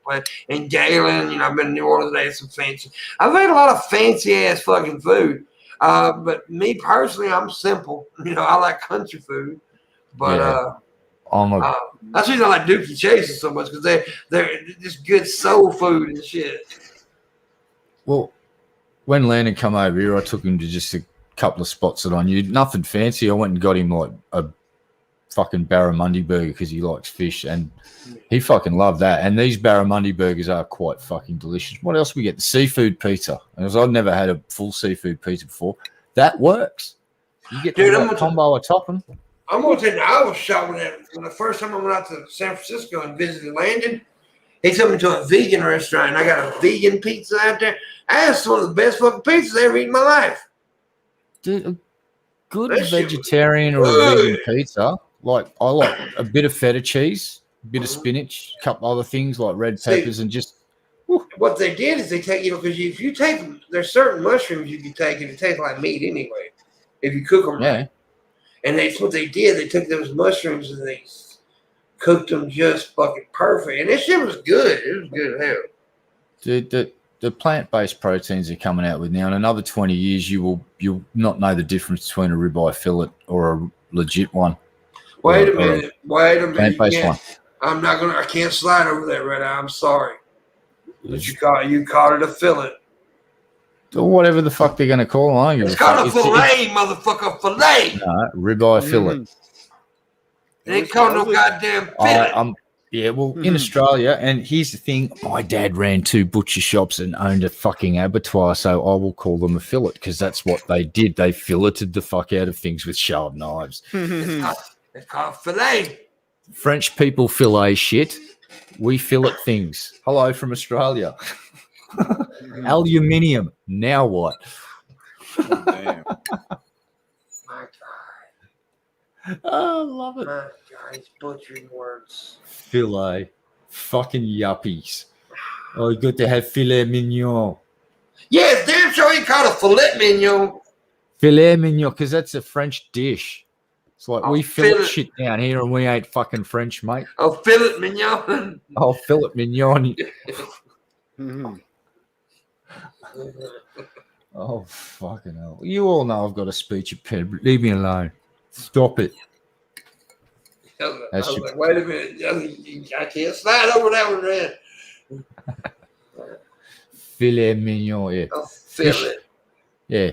And Galen, I've been in New Orleans. I had some fancy. I've had a lot of fancy ass fucking food. But me personally, I'm simple. I like country food. But that's the reason I like Dookie Chases so much because they're just good soul food and shit. Well, when Landon come over here, I took him to just a couple of spots that I knew. Nothing fancy. I went and got him like a fucking barramundi burger because he likes fish and he fucking loved that. And these barramundi burgers are quite fucking delicious. What else we get? The seafood pizza. And I've never had a full seafood pizza before. That works. You get the combo of topping. I'm going to tell you, I was shocked when the first time I went out to San Francisco and visited Landon. He took me to a vegan restaurant, and I got a vegan pizza out there. That's one of the best fucking pizzas I ever eaten in my life. Dude, a good vegetarian or a vegan pizza. Like, I like a bit of feta cheese, a bit of spinach, a couple other things like red peppers, and just. What they did is they take, because if you take them, there's certain mushrooms you can take, and it tastes like meat anyway, if you cook them right. And that's what they did. They took those mushrooms and they cooked them just fucking perfect. And this shit was good. It was good as hell. Dude, the plant-based proteins they're coming out with now, in another 20 years, you'll not know the difference between a ribeye fillet or a legit one. Wait a minute. Plant-based one. I can't slide over that right now. I'm sorry. But you called it a fillet. Or whatever the fuck they're going to call it. It's called a fillet, motherfucker. Fillet. No, ribeye fillet. They ain't called no goddamn fillet. In Australia, and here's the thing, my dad ran 2 butcher shops and owned a fucking abattoir, so I will call them a fillet because that's what they did. They filleted the fuck out of things with sharp knives. It's called fillet. French people fillet shit. We fillet things. Hello from Australia. Aluminium. Now what? Oh, damn. My God. Oh, I love it. My God, he's butchering words. Filet. Fucking yuppies. Oh, you got to have filet mignon. Yeah, damn sure he called a filet mignon. Filet mignon, because that's a French dish. It's like we fillet shit down here and we ain't fucking French, mate. Oh, filet mignon. Oh, filet mignon. Oh, fucking hell. You all know I've got a speech impediment. Leave me alone. Stop it. I was like, wait a minute. I can't slide over that one, man. Filet mignon, yeah. I'll feel Fish. it. Yeah.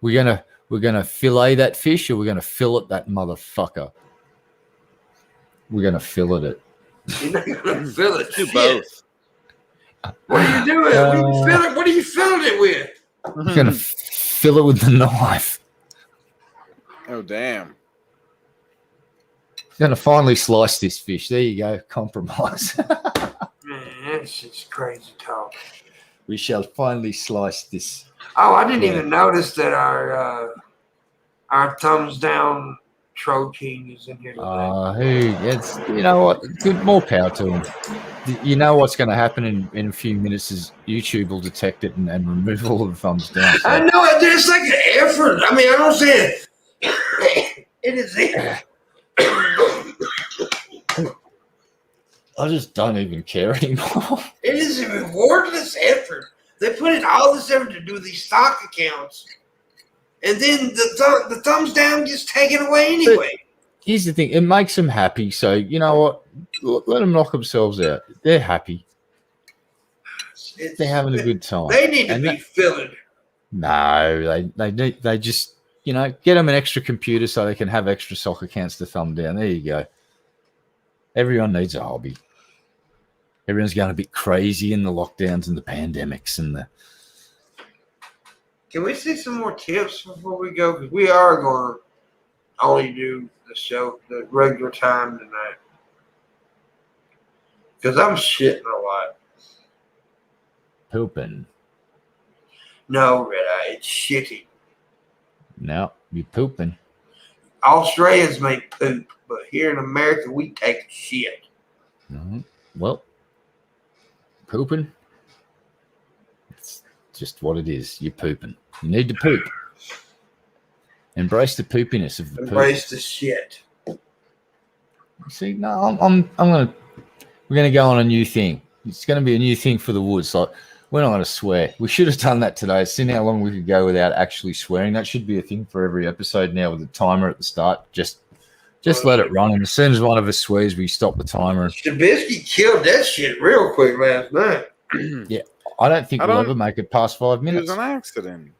We're gonna fillet that fish, or we're gonna fillet that motherfucker. We're gonna fillet it. You're not gonna fill it. Do Shit. both. What are you doing? What are you filling it with? We're gonna fill it with the knife. Oh damn. Gonna finally slice this fish. There you go. Compromise. Man, that shit's crazy talk. We shall finally slice this. Oh, I didn't even notice that our thumbs down Troll King is in here today. It's, you know what? Good, more power to him. You know what's going to happen in a few minutes is YouTube will detect it and remove all the thumbs down. So. I know it. It's like an effort. I mean, I don't say it. It is it. I just don't even care anymore. It is a rewardless effort. They put in all this effort to do these stock accounts, and then the thumbs down gets taken away anyway. Here's the thing. It makes them happy. So, you know what? Let them knock themselves out. They're happy. They're having a good time. They need to be filling. No, they just, you know, get them an extra computer so they can have extra soccer accounts to thumb down. There you go. Everyone needs a hobby. Everyone's going a bit crazy in the lockdowns and the pandemics and the. Can we see some more tips before we go? Because we are going to only do the show, the regular time tonight. Because I'm shitting a lot. Pooping. No, Red Eye, it's shitting. No, you're pooping. Australians make poop, but here in America, we take shit. Mm-hmm. Well, pooping. It's just what it is. You're pooping. You need to poop. Embrace the poopiness of the poop. Embrace the shit. See, no, we're gonna go on a new thing. It's gonna be a new thing for the woods. Like, we're not gonna swear. We should have done that today. Seen how long we could go without actually swearing. That should be a thing for every episode now with a timer at the start. Just let it run, and as soon as one of us swears, we stop the timer. Shabisky killed that shit real quick last night. Yeah, I don't think we'll ever make it past 5 minutes. It was an accident.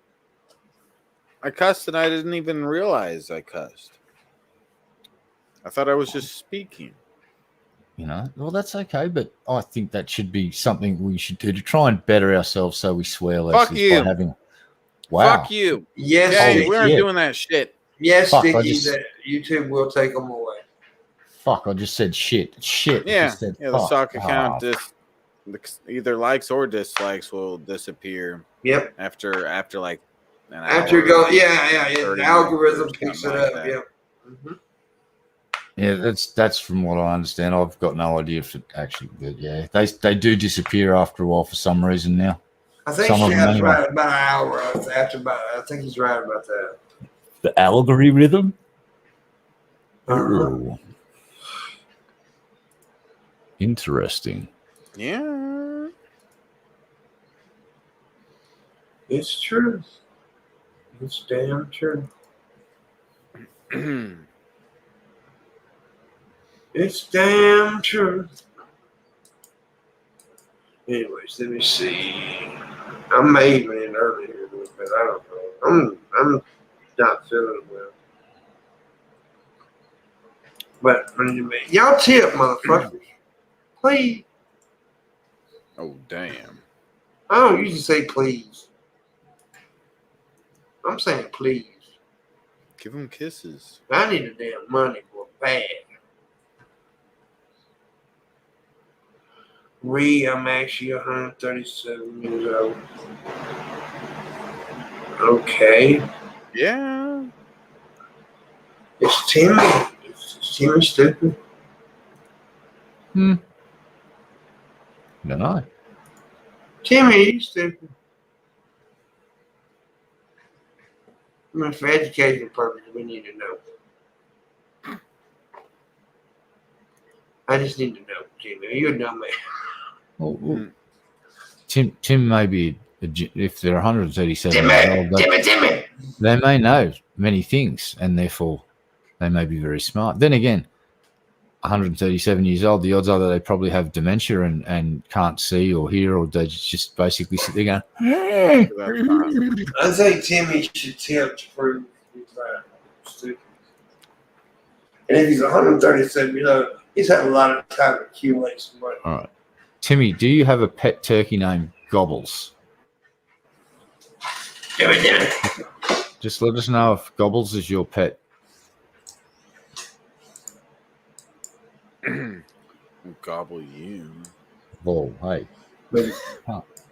I cussed and I didn't even realize I cussed. I thought I was just speaking. You know, well, that's okay, but I think that should be something we should do to try and better ourselves so we swear less. Fuck you. By having... Wow. Fuck you. Yes, yeah, we aren't doing that shit. Yes, Fuck, Sticky, that YouTube will take them away. Fuck, I just said shit. Shit. Yeah, said, the stock account either likes or dislikes will disappear. Yep. After like an hour. After you go, yeah. The algorithm picks it up. Like Yep. Mm-hmm. Yeah, that's from what I understand. I've got no idea if it actually, but yeah, they do disappear after a while for some reason now. I think Shad's right about an hour after I think he's right about that. The algorithm? Uh-huh. Interesting. Yeah. It's true. It's damn true. It's damn true. Anyways, let me see. I may even in earlier, but I don't know. I'm not feeling well. But y'all tip, motherfuckers. Please. Oh damn. I don't usually say please. I'm saying please. Give them kisses. I need the damn money for a bag. I'm actually 137 years old. Okay. Yeah. It's Timmy. Is Timmy stupid? I don't know. Timmy, you stupid. I mean, for educational purposes, we need to know. I just need to know, Timmy. You're a dumb man. Well, Tim may be, if they're 137 Timmy. They may know many things, and therefore they may be very smart. Then again, 137 years old, the odds are that they probably have dementia and can't see or hear, or they just basically sit there going, I think Timmy should tip to prove he's not stupid. And if he's 137 years old, he's had a lot of time to accumulate some money. all right. Timmy, do you have a pet turkey named Gobbles? Just let us know if Gobbles is your pet. Gobble you. Oh, hey.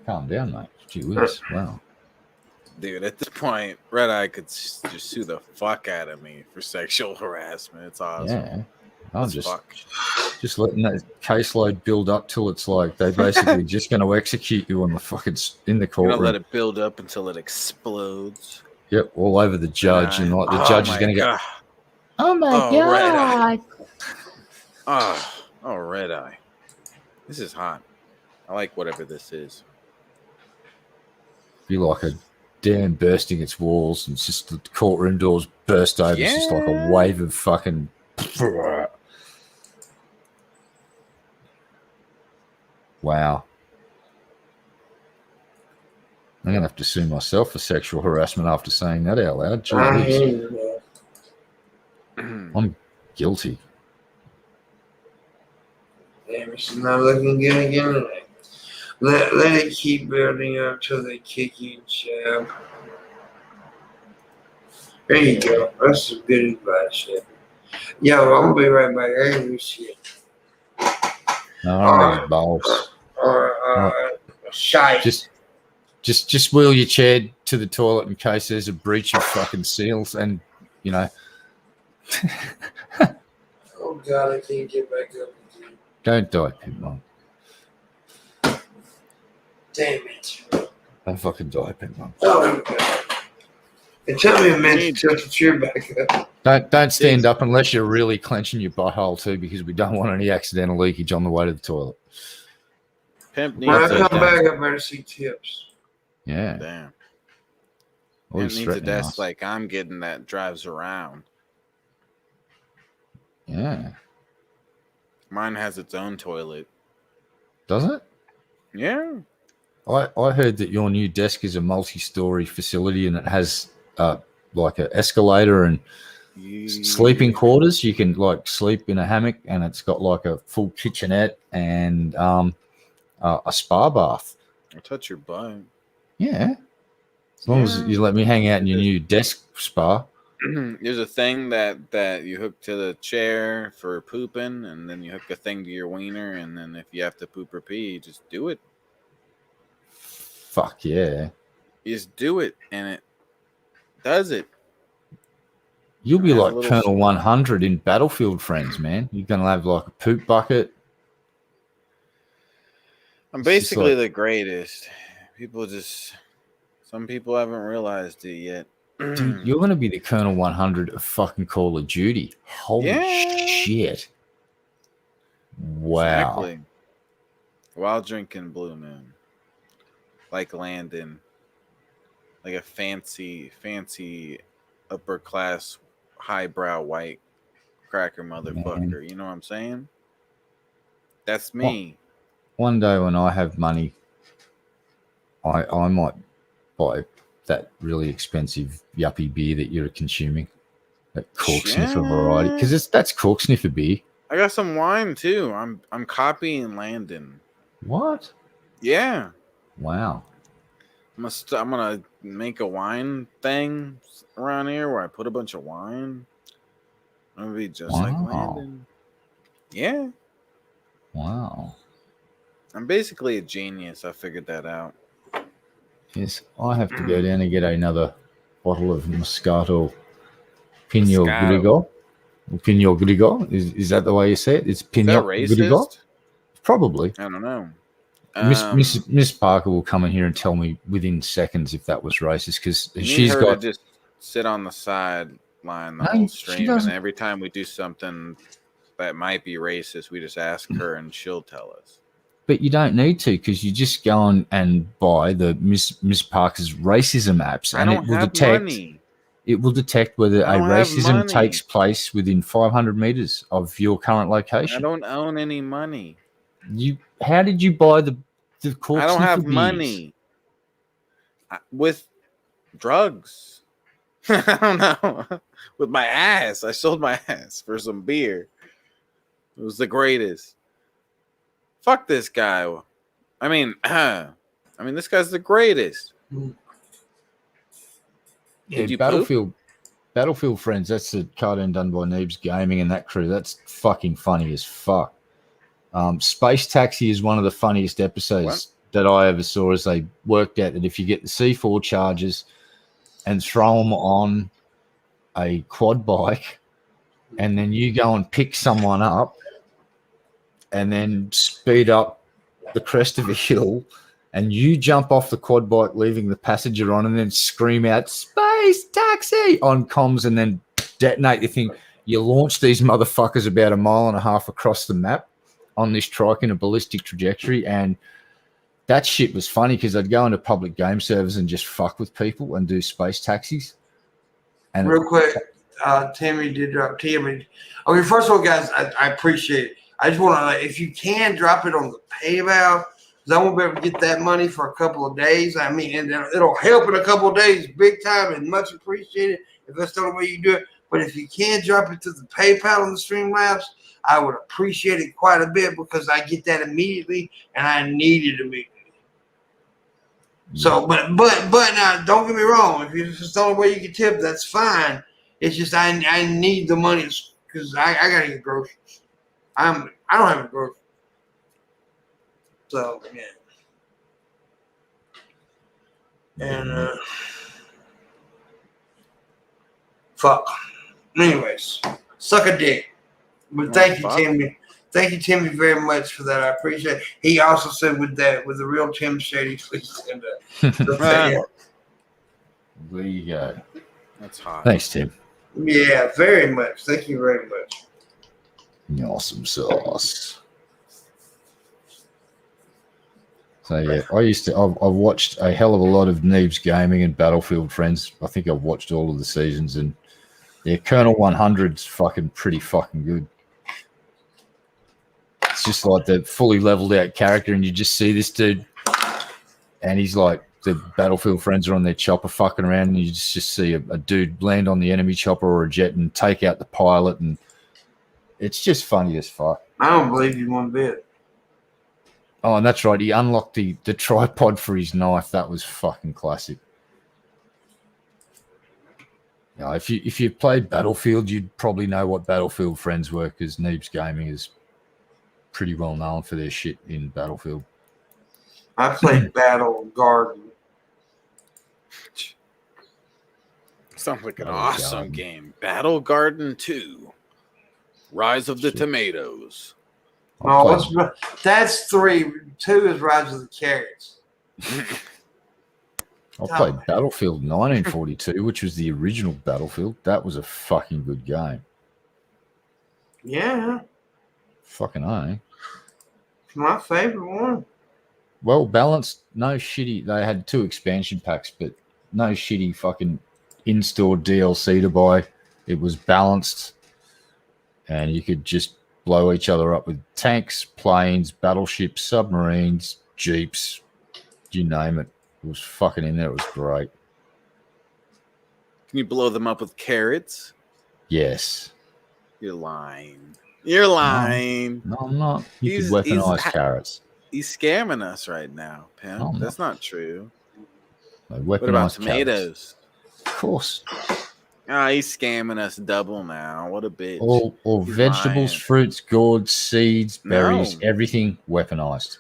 Calm down, mate. Gee whiz. Wow. Dude, at this point, Red Eye could just sue the fuck out of me for sexual harassment. It's awesome. Yeah. I'm As fuck. just letting that caseload build up till it's like they're basically just going to execute you on the fucking in the You're courtroom. gonna let it build up until it explodes. Yep, all over the judge, and like the judge is going to go, "Oh my Red Eye. god!" Oh, Red Eye. This is hot. I like whatever this is. Be like a dam bursting its walls, and it's just the courtroom doors burst open. It's just like a wave of fucking. Wow. I'm going to have to sue myself for sexual harassment after saying that out loud. Jeez. I'm guilty. Damn, it's not looking good again. Let it keep building up till they kick you in shaft. There you go. That's some good advice, shit. Yo, I'm gonna be right back. I ain't do shit. All right, balls. Shite. Just wheel your chair to the toilet in case there's a breach of fucking seals, and you know. Oh God, I can't get back up. Don't die, Pimpmunk. Damn it. Don't fucking die, Pimpmunk. Oh God. And tell me a minute to tilt the chair back up. Don't stand up unless you're really clenching your butthole too, because we don't want any accidental leakage on the way to the toilet. Pimp When I needs come back, I better see tips. Yeah. Damn. Always Pimp needs a threatening desk us. like I'm getting that drives around. Yeah. Mine has its own toilet. Does it? Yeah. I heard that your new desk is a multi-story facility and it has like an escalator and sleeping quarters. You can like sleep in a hammock, and it's got like a full kitchenette and a spa bath. I'll touch your butt. Yeah. As long as you let me hang out in your new desk spa. There's a thing that you hook to the chair for pooping, and then you hook a thing to your wiener, and then if you have to poop or pee, you just do it. Fuck yeah. You just do it, and it does it. You'll be Has a like little Colonel 100 in Battlefield Friends, man. You're going to have like a poop bucket. I'm basically the greatest. Some people haven't realized it yet. Dude, you're going to be the Colonel 100 of fucking Call of Duty. Holy shit. Wow. Exactly. While drinking Blue Moon. Like Landon. Like a fancy upper class, highbrow white cracker motherfucker. Man. You know what I'm saying? That's me. One day when I have money, I might buy that really expensive yuppie beer that you're consuming. That cork sniffer variety. Because that's cork sniffer beer. I got some wine too. I'm copying Landon. What? Yeah. Wow. I'm gonna make a wine thing around here where I put a bunch of wine. I'm gonna be just like Landon. Yeah. Wow. I'm basically a genius. I figured that out. Yes, I have to go down and get another bottle of Moscato Pinot Grigio. Pinot Grigio? Is that the way you say it? It's Pinot Grigio? Probably. I don't know. Miss Parker will come in here and tell me within seconds if that was racist, because she's got to just sit on the sideline the whole stream, and every time we do something that might be racist, we just ask her and she'll tell us. But you don't need to, because you just go on and buy the Miss Parker's racism apps, and I don't have money. It will detect whether I a don't have racism money. takes place within 500 meters of your current I location. don't own any money. How did you buy the cork I don't have sniffer beers? money. With drugs. I don't know. With my ass. I sold my ass for some beer. It was the greatest. Fuck this guy. I mean, this guy's the greatest. Did you poop? Battlefield Friends, that's the cartoon done by Neebs Gaming and that crew. That's fucking funny as fuck. Space Taxi is one of the funniest episodes that I ever saw, as they worked out that if you get the C4 charges and throw them on a quad bike and then you go and pick someone up and then speed up the crest of a hill and you jump off the quad bike, leaving the passenger on, and then scream out, "Space Taxi!" on comms and then detonate the thing. You launch these motherfuckers about 1.5 miles across the map on this trike in a ballistic trajectory. And that shit was funny because I'd go into public game servers and just fuck with people and do space taxis. And real quick, Timmy did drop Timmy. Okay, first of all, guys, I appreciate it. I just want to, if you can, drop it on the PayPal, because I won't be able to get that money for a couple of days. I mean, and it'll help in a couple of days, big time, and much appreciated if that's the only way you do it. But if you can drop it to the PayPal on the Streamlabs, I would appreciate it quite a bit, because I get that immediately, and I need it immediately. So, but now, don't get me wrong. If it's the only way you can tip, that's fine. It's just I need the money because I gotta get groceries. I don't have a grocery. So yeah. And fuck. Anyways, suck a dick. But thank you, Timmy. Thank you, Timmy, very much for that. I appreciate it. He also said with the real Tim Shady, please stand up. There you go. That's hot. Thanks, Tim. Yeah, very much. Thank you very much. Awesome sauce. So yeah, I've watched a hell of a lot of Neebs Gaming and Battlefield Friends. I think I've watched all of the seasons, and yeah, Colonel 100's fucking pretty fucking good. It's just like the fully leveled out character, and you just see this dude, and he's like, the Battlefield Friends are on their chopper fucking around, and you just see a dude land on the enemy chopper or a jet and take out the pilot, and it's just funny as fuck. I don't believe you one bit. Oh, and that's right. He unlocked the tripod for his knife. That was fucking classic. You know, if you played Battlefield, you'd probably know what Battlefield Friends were, because Neebs Gaming is pretty well known for their shit in Battlefield. I played Battle Garden. Sounds like an awesome game. Battle Garden 2. Rise of the Tomatoes. That's 3. 2 is Rise of the Carrots. I played Battlefield 1942, which was the original Battlefield. That was a fucking good game. Yeah. Fucking A. It's my favorite one. Well balanced, no shitty. They had 2 expansion packs, but no shitty fucking in-store DLC to buy. It was balanced, and you could just blow each other up with tanks, planes, battleships, submarines, jeeps, you name it. It was fucking in there. It was great. Can you blow them up with carrots? Yes. You're lying. You're lying. No, I'm not. You could weaponize carrots. He's scamming us right now, Pim. No, that's not true. What about tomatoes? Carrots. Of course. He's scamming us double now. What a bitch. All vegetables, fruits, gourds, seeds, berries, everything weaponized.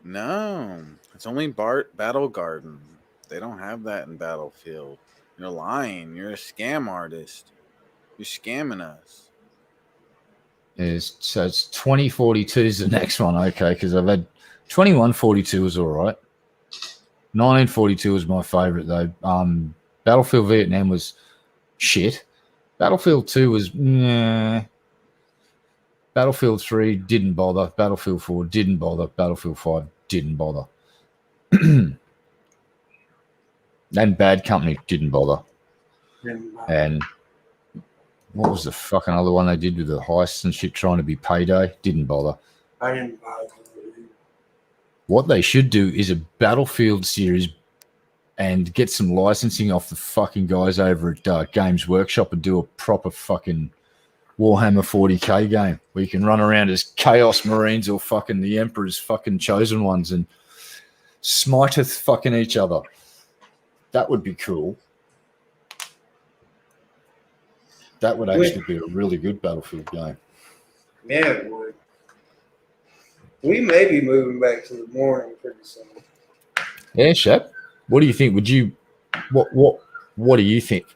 No. It's only Battle Garden. They don't have that in Battlefield. You're lying. You're a scam artist. You're scamming us. So it's 2042 is the next one, okay? Because I've had 2142 was all right. 1942 was my favorite though. Battlefield Vietnam was shit. Battlefield 2 was Battlefield 3 didn't bother. Battlefield 4 didn't bother. Battlefield 5 didn't bother. And Bad Company didn't bother. And what was the fucking other one they did with the heists and shit trying to be Payday? Didn't bother. I didn't buy it. What they should do is a Battlefield series and get some licensing off the fucking guys over at Games Workshop and do a proper fucking Warhammer 40k game where you can run around as Chaos Marines or fucking the Emperor's fucking chosen ones and smiteth fucking each other. That would be cool. That would actually be a really good Battlefield game. Yeah, it would. We may be moving back to the morning pretty soon. Yeah, Shep. What do you think? Would you what do you think?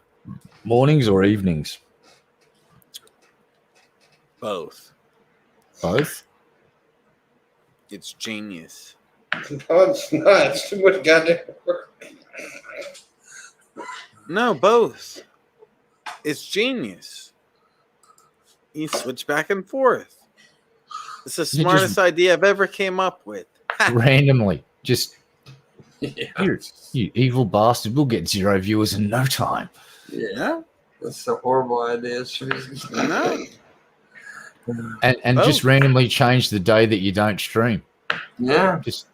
Mornings or evenings? Both. Both? It's genius. No, it's not. It's too much goddamn work. No, both. It's genius. You switch back and forth. It's the smartest idea I've ever came up with. Randomly. Just here, you evil bastard. We'll get 0 viewers in no time. Yeah. That's a horrible idea. No. And just randomly change the day that you don't stream. Yeah. Just,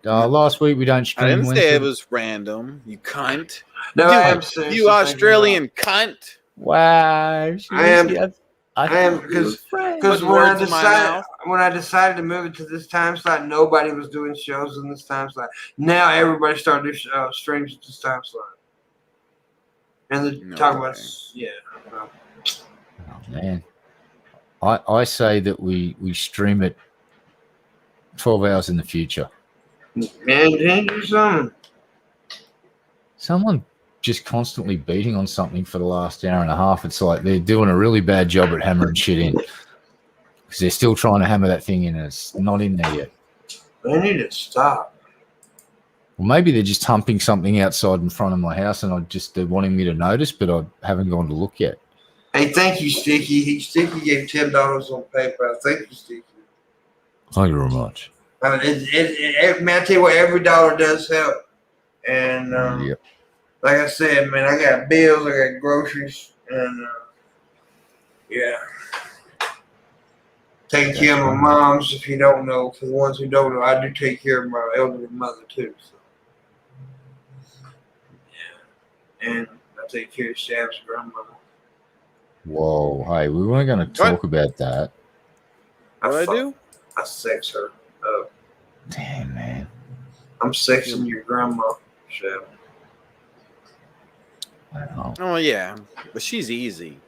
last week we don't stream. I didn't Wednesday. say it was random. You cunt. No, I am serious. You Australian cunt. Wow. I am because when I decided to move it to this time slot, nobody was doing shows in this time slot. Now everybody started doing streams at this time slot, and they're talking about Oh, man, I say that we stream it 12 hours in the future. Man, can you do something? Someone just constantly beating on something for the last hour and a half. It's like they're doing a really bad job at hammering shit in because they're still trying to hammer that thing in and it's not in there yet. They need to stop. Well, maybe they're just humping something outside in front of my house and they're wanting me to notice, but I haven't gone to look yet. Hey, thank you, Sticky. Sticky gave $10 on PayPal. Thank you, Sticky. Thank you very much. Man, I tell you what, every dollar does help. And Yep. like I said, man, I got bills, I got groceries, and taking care of my moms. If you don't know, for the ones who don't know, I do take care of my elderly mother too. So. Yeah, and I take care of Shab's grandmother. Whoa, hey, we weren't going to talk about that. What do I do? I sex her up. Damn, man. I'm sexing your grandma, Shab. Wow. Oh yeah, but she's easy.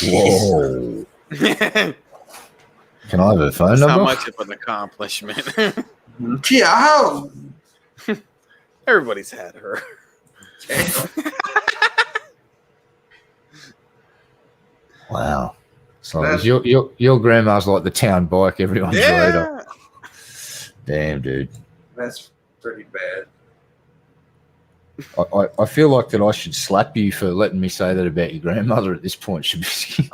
Whoa. Can I have a phone That's number? not much of an accomplishment. Yeah, Everybody's had her. Wow. So your grandma's like the town bike everyone's rode on. Damn, dude. That's pretty bad. I feel like that I should slap you for letting me say that about your grandmother at this point, Shabisky.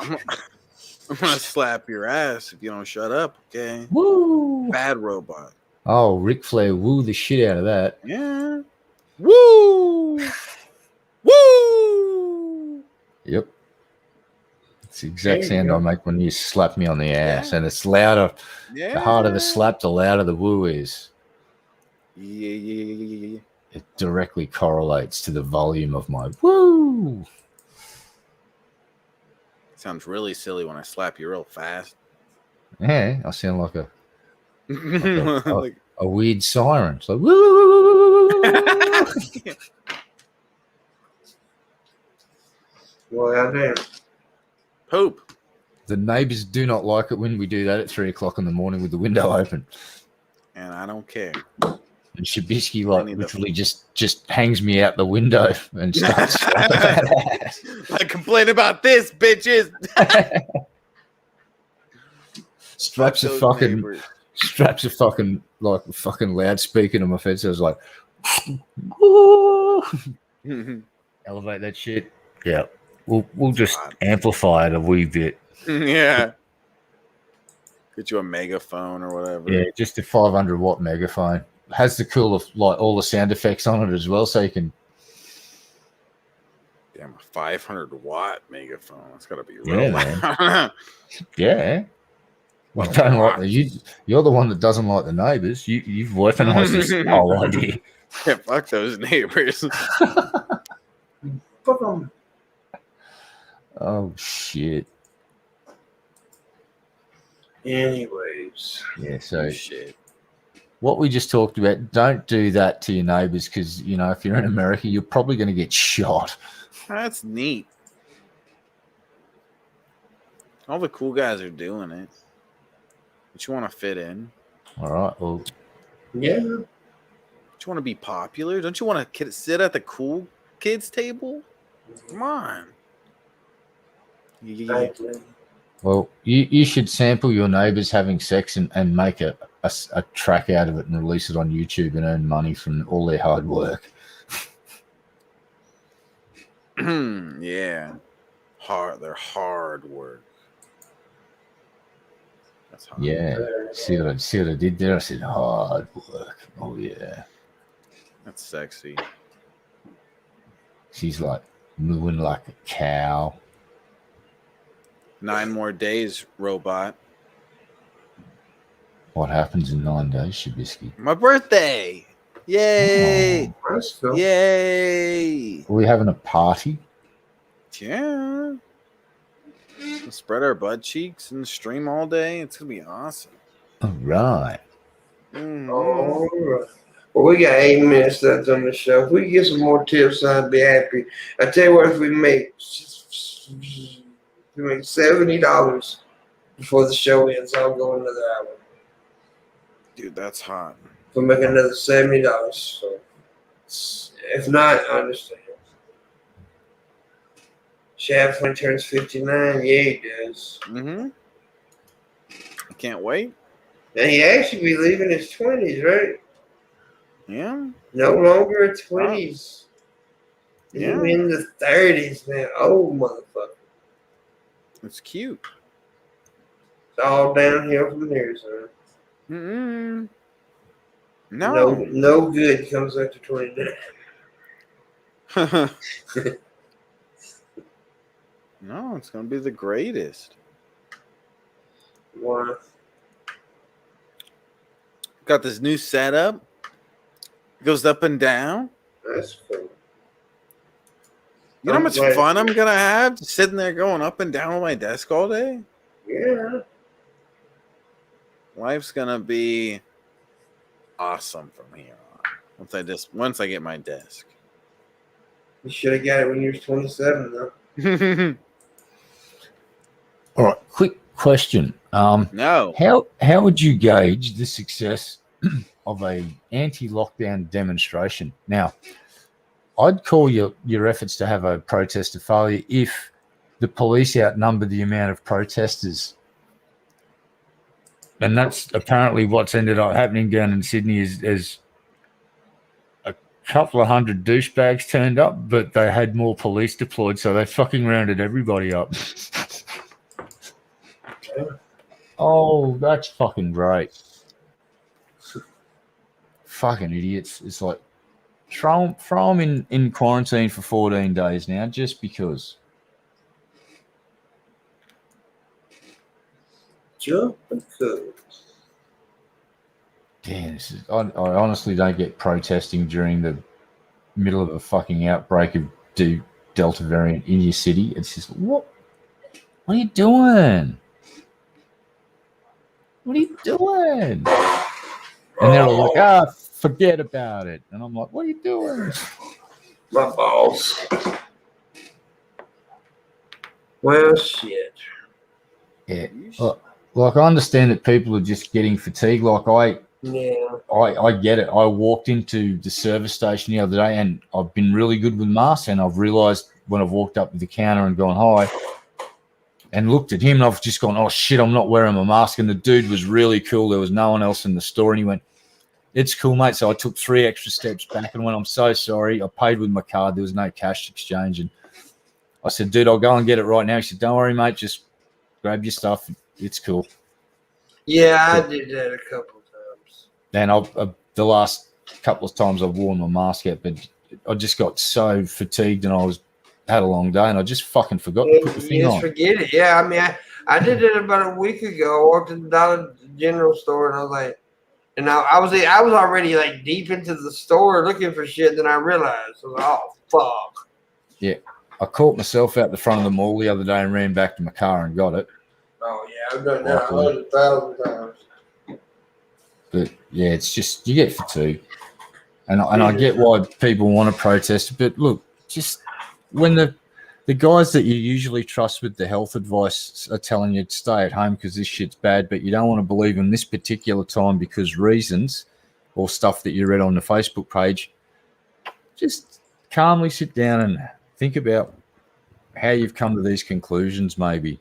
I'm gonna slap your ass if you don't shut up, okay? Woo! Bad robot. Oh, Ric Flair woo the shit out of that. Yeah. Woo! Woo! Yep. It's the exact sound I make when you slap me on the ass, and it's louder. Yeah. The harder the slap, the louder the woo is. Yeah. It directly correlates to the volume of my woo. Sounds really silly when I slap you real fast. Yeah, I sound like Like, a weird siren. It's like woo. Well, damn. poop. The neighbors do not like it when we do that at 3 o'clock in the morning with the window open. And I don't care. And Shabisky literally just hangs me out the window and starts I complain about this, bitches. straps a fucking loudspeaker to my face. So I was like, elevate that shit. Yeah, we'll just amplify it a wee bit. Yeah. Get you a megaphone or whatever. Yeah, just a 500 watt megaphone. Has the cool of all the sound effects on it as well, so you can Damn, a 500-watt megaphone. That's got to be Yeah, real man. loud. Yeah. I don't like the, you're the one that doesn't like the neighbours. You've weaponized this whole idea. Yeah, fuck those neighbors. Fuck 'em. Oh shit. Anyways. Yeah, so Shit. what we just talked about, don't do that to your neighbours because, you know, if you're in America, you're probably going to get shot. That's neat. All the cool guys are doing it. But you want to fit in? All right, well, Yeah. Don't you want to be popular? Don't you want to sit at the cool kids table? Come on. Thank you. well, you should sample your neighbours having sex and make a track out of it and release it on YouTube and earn money from all their hard work. Yeah. They're hard work. That's hard. Yeah. See what I did there? I said hard work. Oh, yeah. That's sexy. She's like moving like a cow. 9 more days, robot. What happens in 9 days, Shabisky? My birthday. Yay. Oh, That's cool. Yay. are we having a party? Yeah. We'll spread our butt cheeks and stream all day. It's going to be awesome. All right. Mhm. All right. Well, we got 8 minutes left on the show. If we get some more tips, I'd be happy. I tell you what, if we make $70 before the show ends, I'll go another hour. Dude, that's hot. If we make another $70, so if not, I understand. Shab when he turns 59, yeah, he does. Mm-hmm. I can't wait. And he actually be leaving his 20s, right? Yeah. No longer 20s. Yeah. He's in the 30s, man. Oh, motherfucker. It's cute. It's all downhill from here, sir. Mm-mm. No good comes after 29. No, it's going to be the greatest. Wow. Got this new setup. It goes up and down. That's cool. You know how much glad- fun I'm going to have just sitting there going up and down on my desk all day? Yeah. Life's going to be awesome from here on. Once I get my desk. You should have got it when you were 27, though. All right. Quick question. No. How would you gauge the success of a anti-lockdown demonstration? Now, I'd call your efforts to have a protest a failure if the police outnumber the amount of protesters. And that's apparently what's ended up happening down in Sydney is a couple of hundred douchebags turned up, but they had more police deployed, so they fucking rounded everybody up. Oh, that's fucking great. Fucking idiots. It's like, throw them in quarantine for 14 days now, just because. Jump and cook. Damn, I honestly don't get protesting during the middle of a fucking outbreak of Delta variant in your city. It's just, what are you doing? What are you doing? And they're all like, forget about it. And I'm like, what are you doing? My balls. Well, shit. Yeah. Like, I understand that people are just getting fatigued. Like, I get it. I walked into the service station the other day and I've been really good with masks, and I've realized when I've walked up to the counter and gone hi and looked at him, and I've just gone, oh shit, I'm not wearing my mask. And the dude was really cool. There was no one else in the store, and he went, it's cool, mate. So I took 3 extra steps back and went, I'm so sorry. I paid with my card. There was no cash exchange. And I said, dude, I'll go and get it right now. He said, don't worry, mate. Just grab your stuff. It's cool. Yeah, I did that a couple times. And the last couple of times I've worn my mask out, but I just got so fatigued, and I was had a long day and I just fucking forgot to put the thing You just on. forget it. Yeah, I mean, I did it about a week ago. I walked in the Dollar General store and I was like, and I was already like deep into the store looking for shit. And then I realized, I was like, oh fuck. Yeah, I caught myself out the front of the mall the other day and ran back to my car and got it. Oh yeah, I've done that 100,000 times. But yeah, it's just you get fatigued, and I get why people want to protest. But look, just when the guys that you usually trust with the health advice are telling you to stay at home because this shit's bad, but you don't want to believe them this particular time because reasons or stuff that you read on the Facebook page, just calmly sit down and think about how you've come to these conclusions, maybe.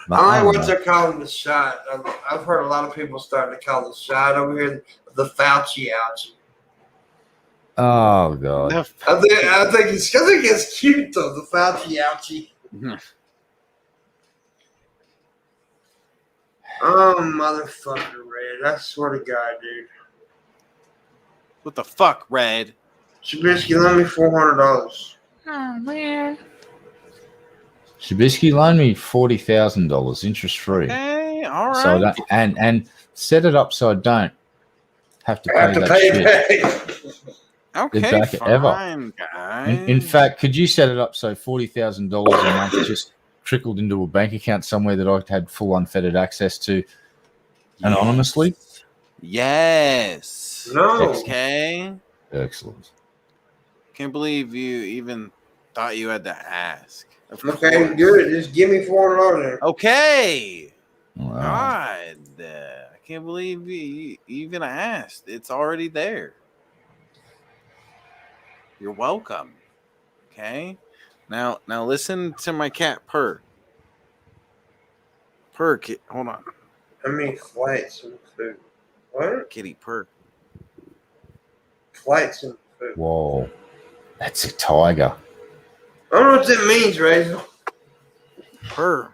But I like don't what know. they're calling the shot. I've heard a lot of people starting to call the shot over here the Fauci ouchie. Oh god. I think it's cute though, the Fauci ouchie. Oh motherfucker, Red! I swear to God, dude. What the fuck, Red? Shabisky, lend me $400. Oh man. Shabisky loaned me $40,000 interest free. Okay, all right. So I don't, and set it up so I don't have to I have pay to that pay shit. back. Okay, back ever. fine, guys. In fact, could you set it up so $40,000 a month just trickled into a bank account somewhere that I had full unfettered access to anonymously? Yes. No. Okay. Excellent. Can't believe you even thought you had to ask. Of Okay, course. good. Just give me $400 there. Okay. Wow. God, I can't believe you even asked. It's already there. You're welcome. Okay. Now listen to my cat purr. Purr, hold on. How many flights and food? What? Kitty purr. Flights and food. Whoa. That's a tiger. I don't know what that means, Razor. Purr.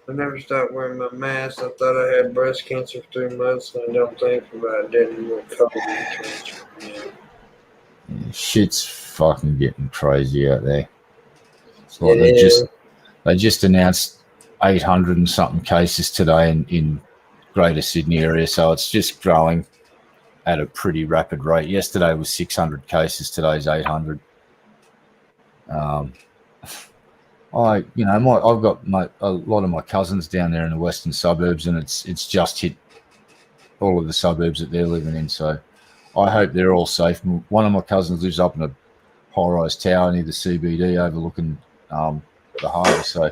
I never stopped wearing my mask. I thought I had breast cancer for 3 months, and I don't think about it. Didn't recover the cancer. Yeah. Shit's fucking getting crazy out there. It's like Yeah. they just announced 800 and something cases today in Greater Sydney area, so it's just growing at a pretty rapid rate. Yesterday was 600 cases, today's 800. I've got a lot of my cousins down there in the western suburbs, and it's just hit all of the suburbs that they're living in. So I hope they're all safe. One of my cousins lives up in a high-rise tower near the CBD, overlooking the harbour. So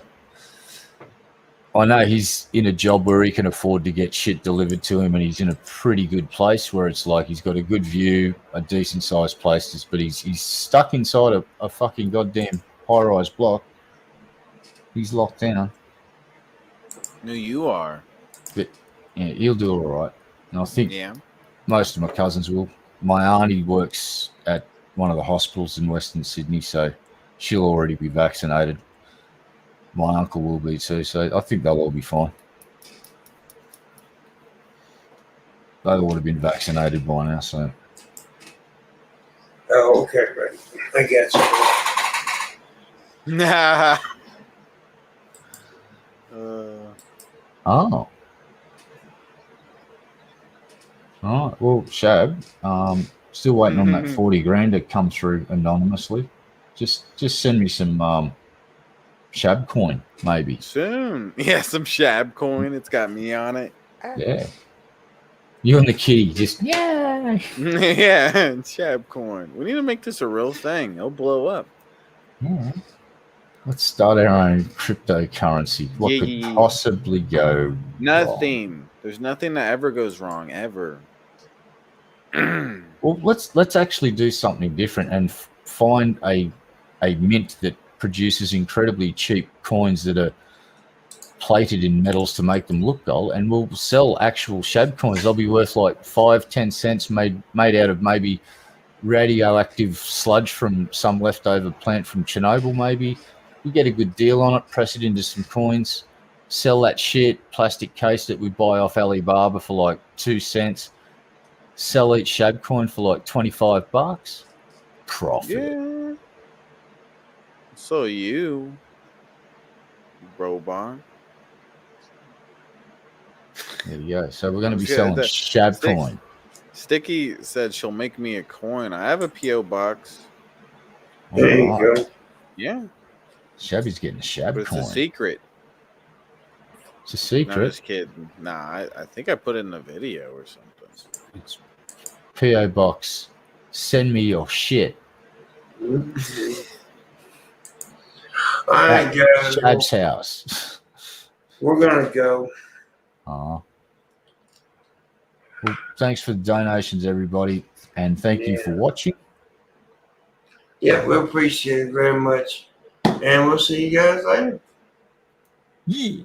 I know he's in a job where he can afford to get shit delivered to him, and he's in a pretty good place where it's like he's got a good view, a decent-sized place, but he's stuck inside a fucking goddamn high-rise block. He's locked down. No, you are. But yeah, he'll do all right. And I think Yeah. most of my cousins will. My auntie works at one of the hospitals in Western Sydney, so she'll already be vaccinated. My uncle will be too, so I think they'll all be fine. They would have been vaccinated by now, so. Oh, okay, right. I guess. Nah. Oh. All right. Well, Shab, still waiting on that 40 grand to come through anonymously. Just send me some Shab coin, maybe. Soon. Yeah, some Shab coin. It's got me on it. Yeah. You and the kitty just Yeah, Shab coin. We need to make this a real thing. It'll blow up. Yeah. Let's start our own cryptocurrency. What could possibly go Nothing. wrong? There's nothing that ever goes wrong, ever. Well, let's actually do something different and find a mint that produces incredibly cheap coins that are plated in metals to make them look gold, and we'll sell actual Shab coins. They'll be worth like 5-10 cents, made out of maybe radioactive sludge from some leftover plant from Chernobyl. Maybe we get a good deal on it, press it into some coins, Sell that shit, plastic case that we buy off Alibaba for like 2 cents. Sell each Shab coin for like $25. Profit. Yeah. So you, Robon. There you go. So we're going to be Yeah, selling that- Shab Stick- coin. Sticky said she'll make me a coin. I have a P.O. box. There you Alright. go. Yeah, Shabby's getting a Shab but it's coin. a secret. It's a No, secret. just kidding. Nah, I think I put it in a video or something. It's P.O. Box. Send me your shit. All right, At guys. Shab's house. We're gonna go. Well, thanks for the donations, everybody. And thank you for watching. Yeah, we appreciate it very much. And we'll see you guys later. Yeah.